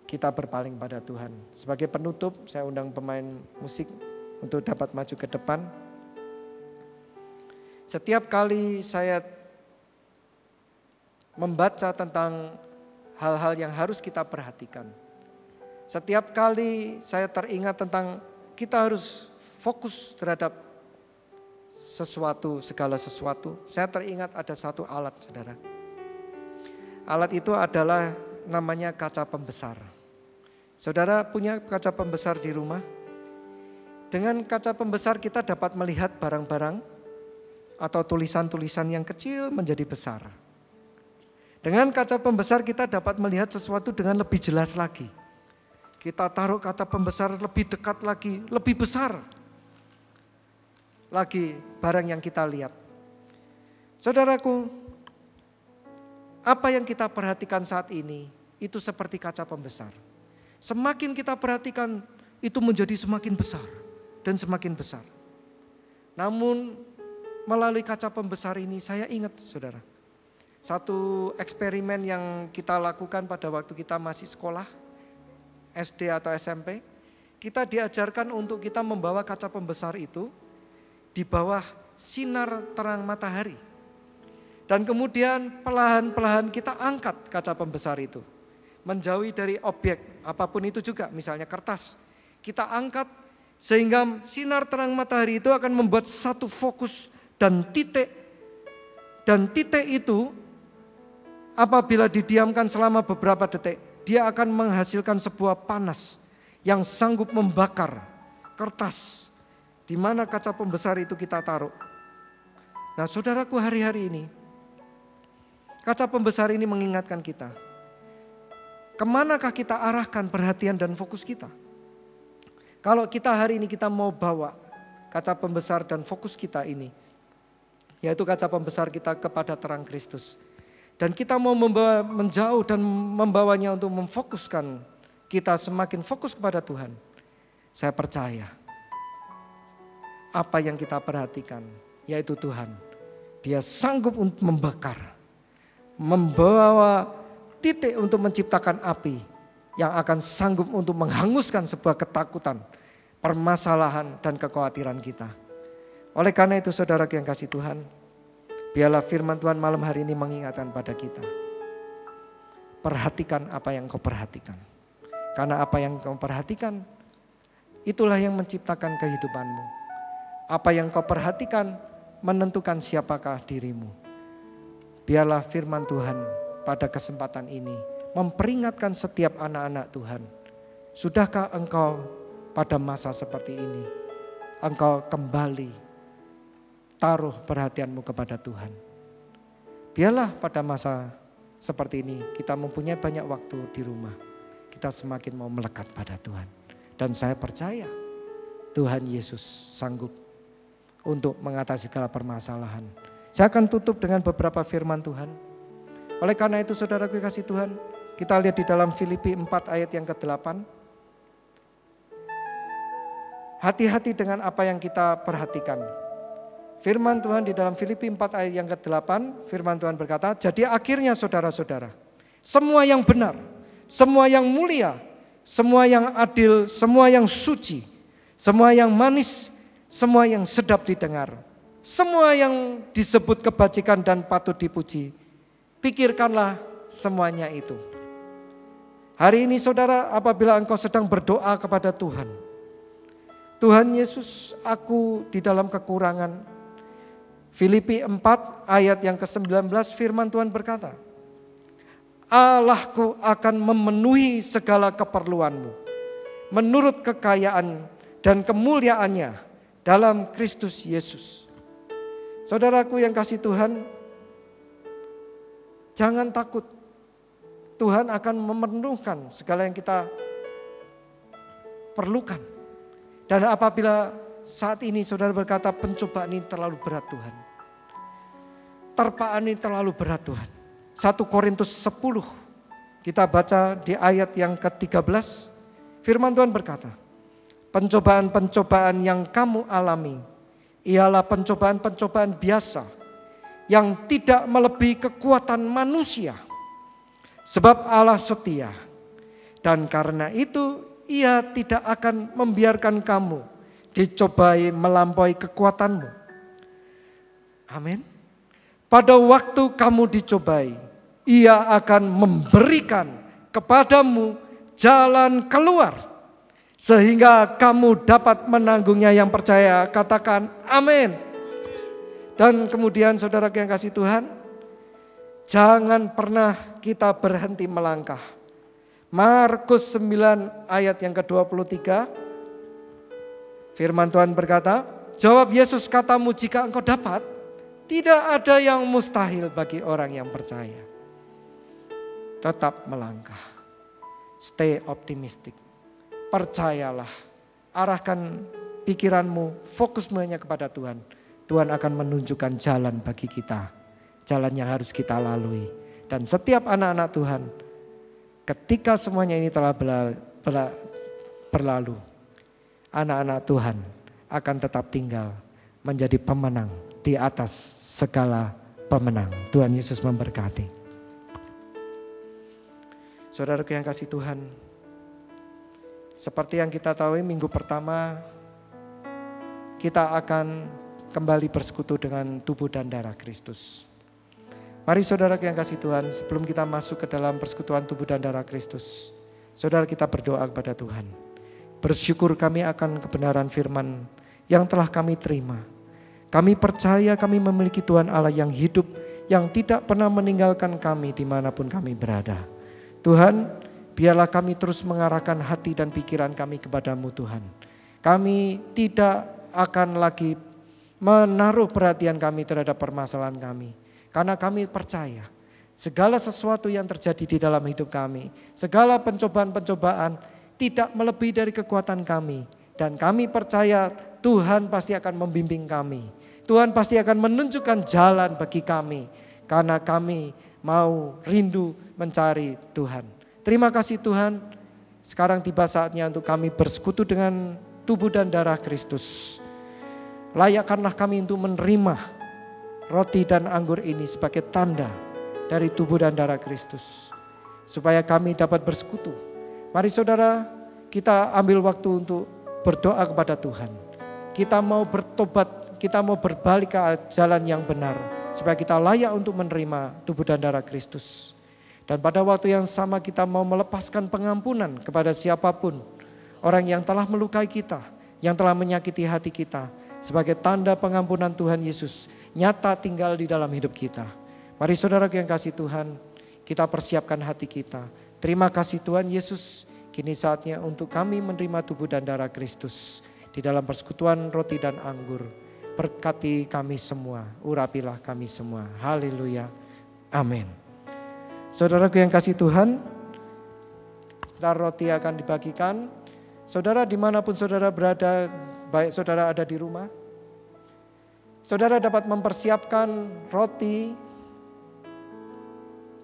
kita berpaling pada Tuhan. Sebagai penutup, saya undang pemain musik untuk dapat maju ke depan. Setiap kali saya membaca tentang hal-hal yang harus kita perhatikan, setiap kali saya teringat tentang kita harus fokus terhadap sesuatu, segala sesuatu, saya teringat ada satu alat, saudara. Alat itu adalah namanya kaca pembesar. Saudara punya kaca pembesar di rumah? Dengan kaca pembesar kita dapat melihat barang-barang atau tulisan-tulisan yang kecil menjadi besar. Dengan kaca pembesar kita dapat melihat sesuatu dengan lebih jelas lagi. Kita taruh kaca pembesar lebih dekat lagi, lebih besar lagi barang yang kita lihat. Saudaraku, apa yang kita perhatikan saat ini itu seperti kaca pembesar. Semakin kita perhatikan itu menjadi semakin besar dan semakin besar. Namun melalui kaca pembesar ini saya ingat, saudara, satu eksperimen yang kita lakukan pada waktu kita masih sekolah SD atau SMP. Kita diajarkan untuk kita membawa kaca pembesar itu di bawah sinar terang matahari. Dan kemudian perlahan-perlahan kita angkat kaca pembesar itu. Menjauhi dari objek, apapun itu juga, misalnya kertas. Kita angkat sehingga sinar terang matahari itu akan membuat satu fokus dan titik. Dan titik itu apabila didiamkan selama beberapa detik, dia akan menghasilkan sebuah panas yang sanggup membakar kertas di mana kaca pembesar itu kita taruh. Nah, saudaraku, hari-hari ini kaca pembesar ini mengingatkan kita, kemanakah kita arahkan perhatian dan fokus kita? Kalau kita hari ini kita mau bawa kaca pembesar dan fokus kita ini, yaitu kaca pembesar kita kepada terang Kristus. Dan kita mau membawa menjauh dan membawanya untuk memfokuskan kita semakin fokus kepada Tuhan. Saya percaya apa yang kita perhatikan, yaitu Tuhan. Dia sanggup untuk membakar, membawa titik untuk menciptakan api yang akan sanggup untuk menghanguskan sebuah ketakutan, permasalahan dan kekhawatiran kita. Oleh karena itu, saudara yang kasih Tuhan, biarlah firman Tuhan malam hari ini mengingatkan pada kita perhatikan apa yang kau perhatikan. Karena apa yang kau perhatikan, itulah yang menciptakan kehidupanmu. Apa yang kau perhatikan menentukan siapakah dirimu. Biarlah firman Tuhan pada kesempatan ini memperingatkan setiap anak-anak Tuhan. Sudahkah engkau pada masa seperti ini, engkau kembali taruh perhatianmu kepada Tuhan. Biarlah pada masa seperti ini kita mempunyai banyak waktu di rumah. Kita semakin mau melekat pada Tuhan. Dan saya percaya Tuhan Yesus sanggup untuk mengatasi segala permasalahan. Saya akan tutup dengan beberapa firman Tuhan. Oleh karena itu saudaraku kasih Tuhan, kita lihat di dalam Filipi 4 ayat yang ke-8. Hati-hati dengan apa yang kita perhatikan. Firman Tuhan di dalam Filipi 4 ayat yang ke-8, firman Tuhan berkata, jadi akhirnya saudara-saudara, semua yang benar, semua yang mulia, semua yang adil, semua yang suci, semua yang manis, semua yang sedap didengar, semua yang disebut kebajikan dan patut dipuji, pikirkanlah semuanya itu. Hari ini saudara, apabila engkau sedang berdoa kepada Tuhan, Tuhan Yesus, aku di dalam kekurangan. Filipi 4 ayat yang ke-19 firman Tuhan berkata, Allahku akan memenuhi segala keperluanmu menurut kekayaan dan kemuliaannya dalam Kristus Yesus. Saudaraku yang kasih Tuhan, jangan takut. Tuhan akan memenuhkan segala yang kita perlukan. Dan apabila saat ini saudara berkata pencobaan ini terlalu berat Tuhan. Terpaan ini terlalu berat Tuhan. 1 Korintus 10 kita baca di ayat yang ke-13. Firman Tuhan berkata, pencobaan-pencobaan yang kamu alami ialah pencobaan-pencobaan biasa yang tidak melebihi kekuatan manusia. Sebab Allah setia dan karena itu Ia tidak akan membiarkan kamu dicobai melampaui kekuatanmu. Amin. Pada waktu kamu dicobai, Ia akan memberikan kepadamu jalan keluar sehingga kamu dapat menanggungnya. Yang percaya katakan amin. Dan kemudian saudara yang kasih Tuhan, jangan pernah kita berhenti melangkah. Markus 9 ayat yang ke-23. Firman Tuhan berkata, jawab Yesus katamu, jika engkau dapat, tidak ada yang mustahil bagi orang yang percaya. Tetap melangkah. Stay optimistic. Percayalah. Arahkan pikiranmu, fokusmu hanya kepada Tuhan. Tuhan akan menunjukkan jalan bagi kita. Jalan yang harus kita lalui. Dan setiap anak-anak Tuhan, ketika semuanya ini telah berlalu, anak-anak Tuhan akan tetap tinggal menjadi pemenang di atas segala pemenang. Tuhan Yesus memberkati. Saudaraku yang kasih Tuhan, seperti yang kita tahu minggu pertama kita akan kembali bersekutu dengan tubuh dan darah Kristus. Mari saudara yang kasih Tuhan, sebelum kita masuk ke dalam persekutuan tubuh dan darah Kristus, saudara kita berdoa kepada Tuhan. Bersyukur kami akan kebenaran firman yang telah kami terima. Kami percaya kami memiliki Tuhan Allah yang hidup, yang tidak pernah meninggalkan kami dimanapun kami berada. Tuhan, biarlah kami terus mengarahkan hati dan pikiran kami kepadamu Tuhan. Kami tidak akan lagi menaruh perhatian kami terhadap permasalahan kami. Karena kami percaya segala sesuatu yang terjadi di dalam hidup kami, segala pencobaan-pencobaan tidak melebihi dari kekuatan kami. Dan kami percaya Tuhan pasti akan membimbing kami. Tuhan pasti akan menunjukkan jalan bagi kami. Karena kami mau rindu mencari Tuhan. Terima kasih Tuhan. Sekarang tiba saatnya untuk kami bersekutu dengan tubuh dan darah Kristus. Layakkanlah kami untuk menerima roti dan anggur ini sebagai tanda dari tubuh dan darah Kristus. Supaya kami dapat bersekutu. Mari saudara, kita ambil waktu untuk berdoa kepada Tuhan. Kita mau bertobat, kita mau berbalik ke jalan yang benar. Supaya kita layak untuk menerima tubuh dan darah Kristus. Dan pada waktu yang sama kita mau melepaskan pengampunan kepada siapapun. Orang yang telah melukai kita, yang telah menyakiti hati kita. Sebagai tanda pengampunan Tuhan Yesus nyata tinggal di dalam hidup kita. Mari saudaraku yang kasih Tuhan, kita persiapkan hati kita. Terima kasih Tuhan Yesus, kini saatnya untuk kami menerima tubuh dan darah Kristus. Di dalam persekutuan roti dan anggur. Berkati kami semua, urapilah kami semua. Haleluya, amin. Saudaraku yang kasih Tuhan, sebentar roti akan dibagikan. Saudara dimanapun saudara berada, baik saudara ada di rumah, saudara dapat mempersiapkan roti,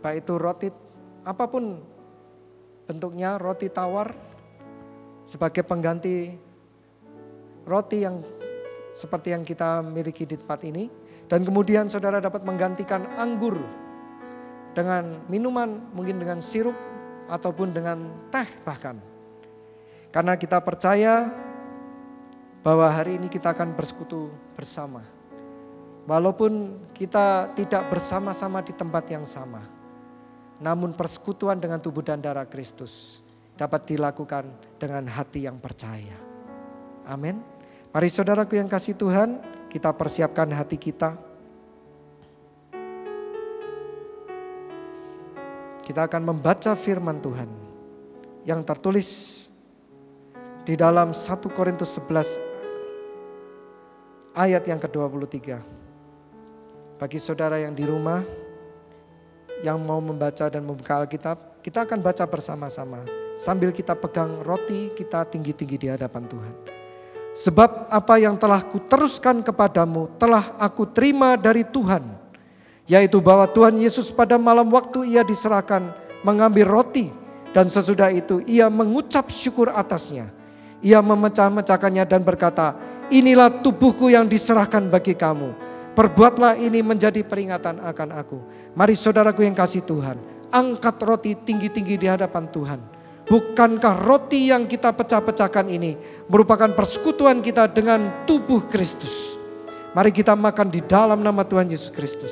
baik itu roti apapun bentuknya, roti tawar sebagai pengganti roti yang seperti yang kita miliki di tempat ini. Dan kemudian saudara dapat menggantikan anggur dengan minuman, mungkin dengan sirup ataupun dengan teh bahkan. Karena kita percaya bahwa hari ini kita akan bersekutu bersama. Walaupun kita tidak bersama-sama di tempat yang sama. Namun persekutuan dengan tubuh dan darah Kristus dapat dilakukan dengan hati yang percaya. Amin. Mari saudaraku yang kasih Tuhan, kita persiapkan hati kita. Kita akan membaca firman Tuhan yang tertulis di dalam 1 Korintus 11 ayat yang ke-23. Bagi saudara yang di rumah yang mau membaca dan membuka Alkitab, kita akan baca bersama-sama sambil kita pegang roti kita tinggi-tinggi di hadapan Tuhan. Sebab apa yang telah kuteruskan kepadamu telah aku terima dari Tuhan, yaitu bahwa Tuhan Yesus pada malam waktu ia diserahkan mengambil roti, dan sesudah itu ia mengucap syukur atasnya. Ia memecah-mecahkannya dan berkata, inilah tubuhku yang diserahkan bagi kamu. Perbuatlah ini menjadi peringatan akan aku. Mari saudaraku yang kasih Tuhan, angkat roti tinggi-tinggi di hadapan Tuhan. Bukankah roti yang kita pecah-pecahkan ini merupakan persekutuan kita dengan tubuh Kristus? Mari kita makan di dalam nama Tuhan Yesus Kristus.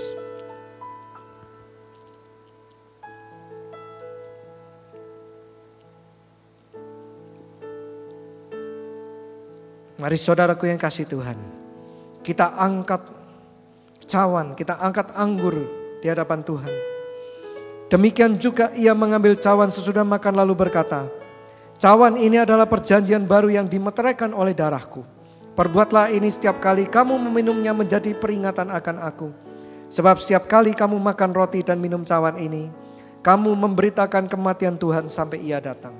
Mari saudaraku yang kasih Tuhan, kita angkat cawan, kita angkat anggur di hadapan Tuhan. Demikian juga ia mengambil cawan sesudah makan lalu berkata, cawan ini adalah perjanjian baru yang dimeteraikan oleh darahku. Perbuatlah ini setiap kali kamu meminumnya menjadi peringatan akan aku. Sebab setiap kali kamu makan roti dan minum cawan ini, kamu memberitakan kematian Tuhan sampai ia datang.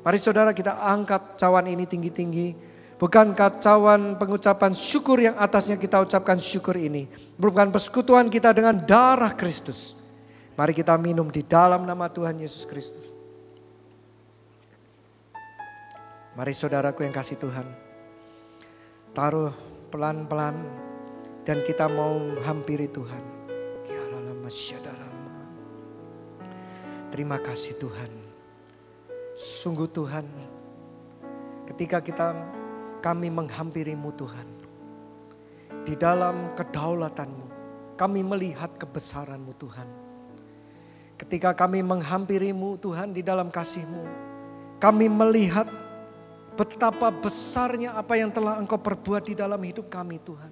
Mari saudara kita angkat cawan ini tinggi-tinggi. Bukankah cawan pengucapan syukur yang atasnya kita ucapkan syukur ini merupakan persekutuan kita dengan darah Kristus. Mari kita minum di dalam nama Tuhan Yesus Kristus. Mari saudaraku yang kasih Tuhan, taruh pelan-pelan dan kita mau hampiri Tuhan. Terima kasih Tuhan. Sungguh Tuhan, ketika kami menghampirimu Tuhan, di dalam kedaulatanmu kami melihat kebesaranmu Tuhan. Ketika kami menghampirimu Tuhan di dalam kasih-Mu, kami melihat betapa besarnya apa yang telah Engkau perbuat di dalam hidup kami Tuhan.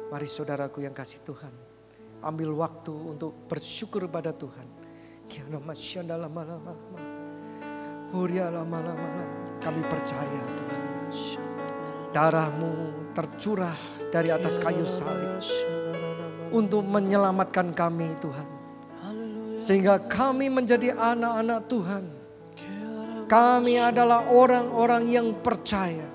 Mari saudaraku yang kasih Tuhan, ambil waktu untuk bersyukur pada Tuhan. Kami percaya Tuhan, darah-Mu tercurah dari atas kayu salib untuk menyelamatkan kami Tuhan. Sehingga kami menjadi anak-anak Tuhan. Kami adalah orang-orang yang percaya.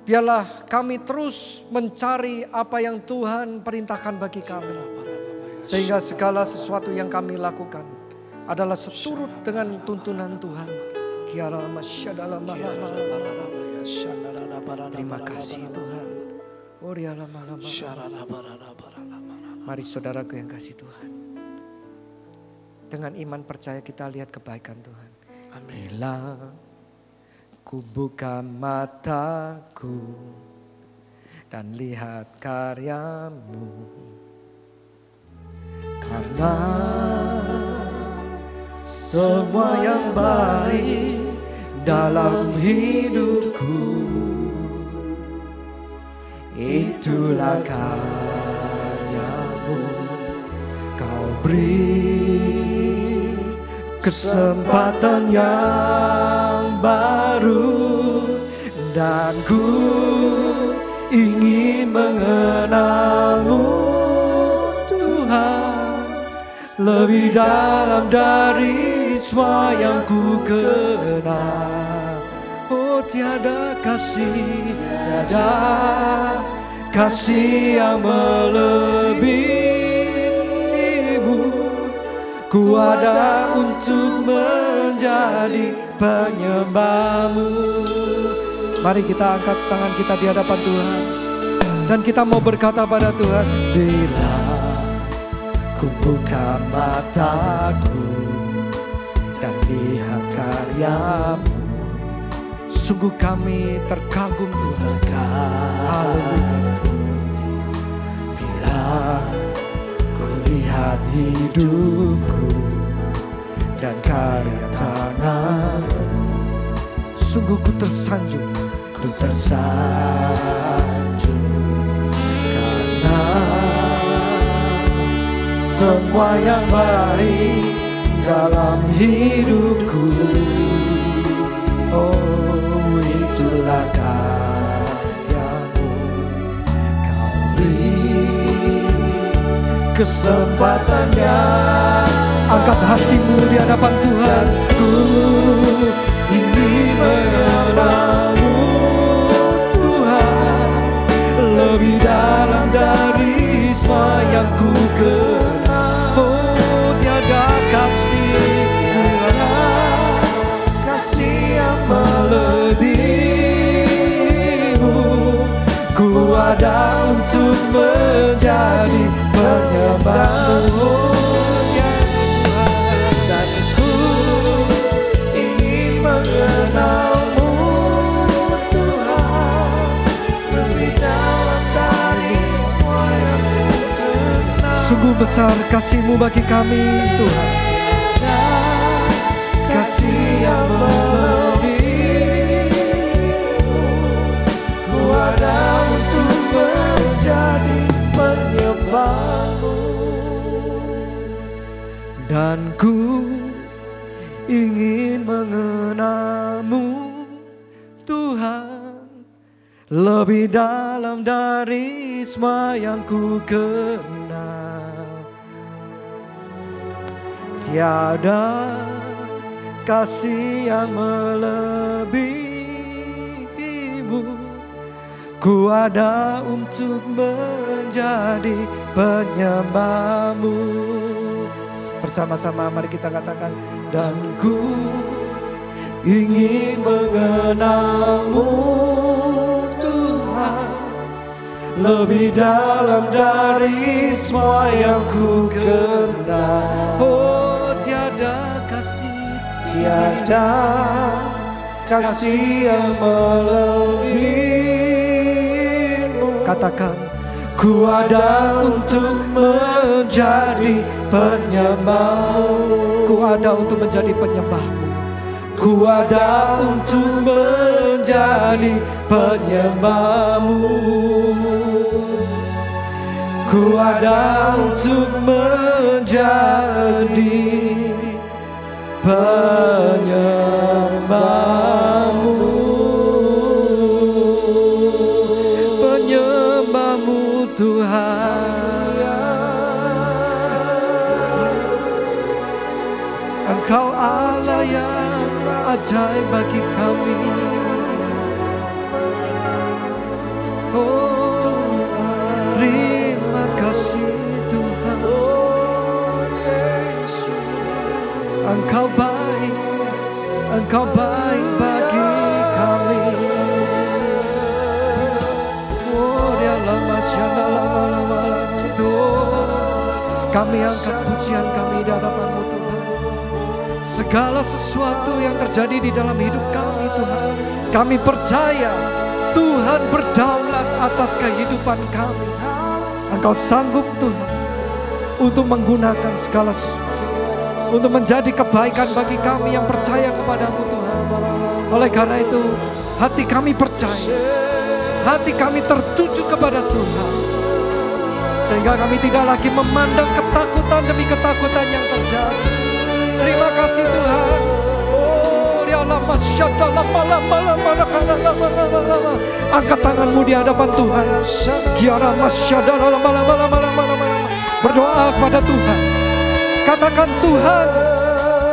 Biarlah kami terus mencari apa yang Tuhan perintahkan bagi kami. Sehingga segala sesuatu yang kami lakukan adalah seturut dengan tuntunan Tuhan. Terima kasih Tuhan. Mari saudaraku yang kasih Tuhan, dengan iman percaya kita lihat kebaikan Tuhan. Bila ku buka mataku, dan lihat karya-Mu. Karena semua yang baik dalam hidupku, itulah karya-Mu. Kau beri kesempatan yang baru, dan ku ingin mengenal-Mu Tuhan, lebih dalam dari semua yang ku kenal. Oh, tiada kasih yang melebihi-Mu. Ku ada untuk menjadi penyembah-Mu. Mari kita angkat tangan kita di hadapan Tuhan, dan kita mau berkata pada Tuhan, bila ku buka mataku dan lihat karya-Mu, sungguh kami terkagum Tuhan. Bila ku lihat hidupku dan karya tangan-Mu, sungguh ku tersanjung. Karena semua yang baik dalam hidupku, oh, itulah karya-Mu. Kau beri kesempatan yang, angkat hatimu di hadapan Tuhan. Ku ingin mengenal-Mu Tuhan, lebih dalam dari semua yang ku kenal. Oh, tiada kasih yang melebihi-Mu. Ku ada untuk menjadi penyembah-Mu, ya Tuhan. Dan ku ingin mengenal-Mu Tuhan, lebih dalam dari semua yang ku kenal. Sungguh besar kasih-Mu bagi kami Tuhan, kasih yang melebihi-Mu. Ku ada untuk menjadi penyembah-Mu, dan ku ingin mengenal-Mu Tuhan, lebih dalam dari semua yang ku kenal. Tiada kasih yang melebihi-Mu. Ku ada untuk menjadi penyembah-Mu. Bersama-sama mari kita katakan, dan ku ingin mengenal-Mu Tuhan, lebih dalam dari semua yang ku kenal. Oh, tiada kasih yang melebihi-Mu. Katakan, ku ada untuk menjadi penyembah-Mu. Ku ada untuk menjadi penyembah-Mu. Ku ada untuk menjadi penyembah-Mu. Ku ada untuk menjadi penyembah-Mu, penyembah-Mu Tuhan. Engkau Allah yang ajaib bagi kami. Oh, terima kasih Tuhan. Engkau baik, Engkau baik bagi kami. Oh, dia lama syana lama itu. Kami angkat pujian kami di hadapan-Mu Tuhan. Segala sesuatu yang terjadi di dalam hidup kami Tuhan, kami percaya Tuhan berdaulat atas kehidupan kami. Engkau sanggup Tuhan untuk menggunakan segala sesuatu untuk menjadi kebaikan bagi kami yang percaya kepadamu Tuhan. Oleh karena itu hati kami percaya, hati kami tertuju kepada Tuhan, sehingga kami tidak lagi memandang ketakutan demi ketakutan yang terjadi. Terima kasih Tuhan. Angkat tanganmu di hadapan Tuhan. Berdoa pada Tuhan. Katakan, Tuhan,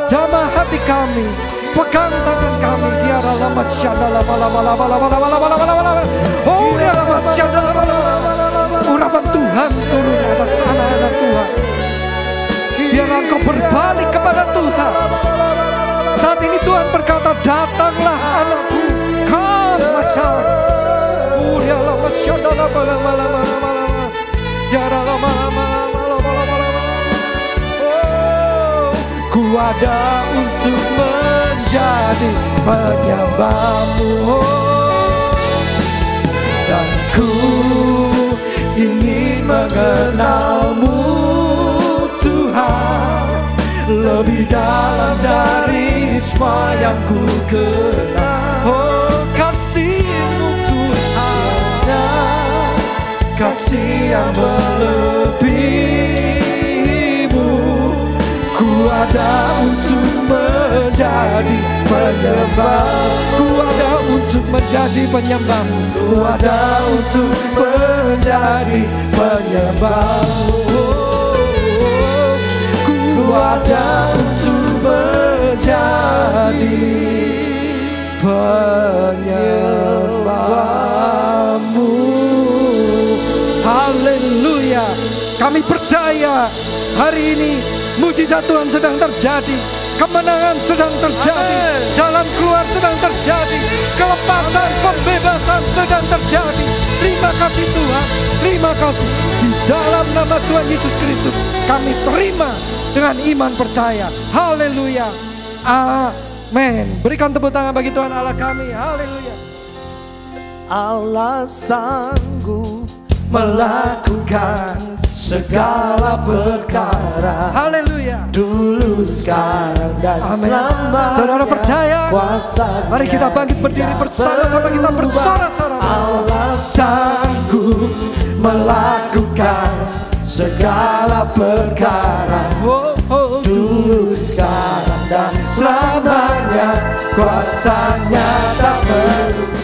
jamah hati kami, pegang tangan kami. Urapan Tuhan turun atas anak-anak Tuhan. Biar engkau berbalik kepada Tuhan. Saat ini Tuhan berkata, datanglah anakku, come masal. Ku ada untuk menjadi penyembahmu, dan ku ingin mengenalmu Tuhan, lebih dalam dari semua yang ku kenal. Oh, kasih-Mu Tuhan, kasih yang melebihi-Mu. Ku ada untuk menjadi penyembah, ku ada untuk menjadi penyembah-Mu, ku ada untuk menjadi penyembah-Mu. Ku ada untuk menjadi penyembah-Mu. Haleluya. Kami percaya hari ini mujizat Tuhan sedang terjadi, kemenangan sedang terjadi, jalan keluar sedang terjadi, kelepasan, pembebasan sedang terjadi. Terima kasih Tuhan, terima kasih. Di dalam nama Tuhan Yesus Kristus kami terima dengan iman percaya. Haleluya. Amin. Berikan tepuk tangan bagi Tuhan Allah kami. Haleluya. Allah sanggup melakukan segala perkara. Haleluya. Dulu, sekarang, dan selamanya. Saudara percaya? Mari kita bangkit berdiri bersama-sama, kita bersorak-sorai. Allah sanggup melakukan segala perkara. Dulu, sekarang, dan selamanya. Kuasanya tak berubah.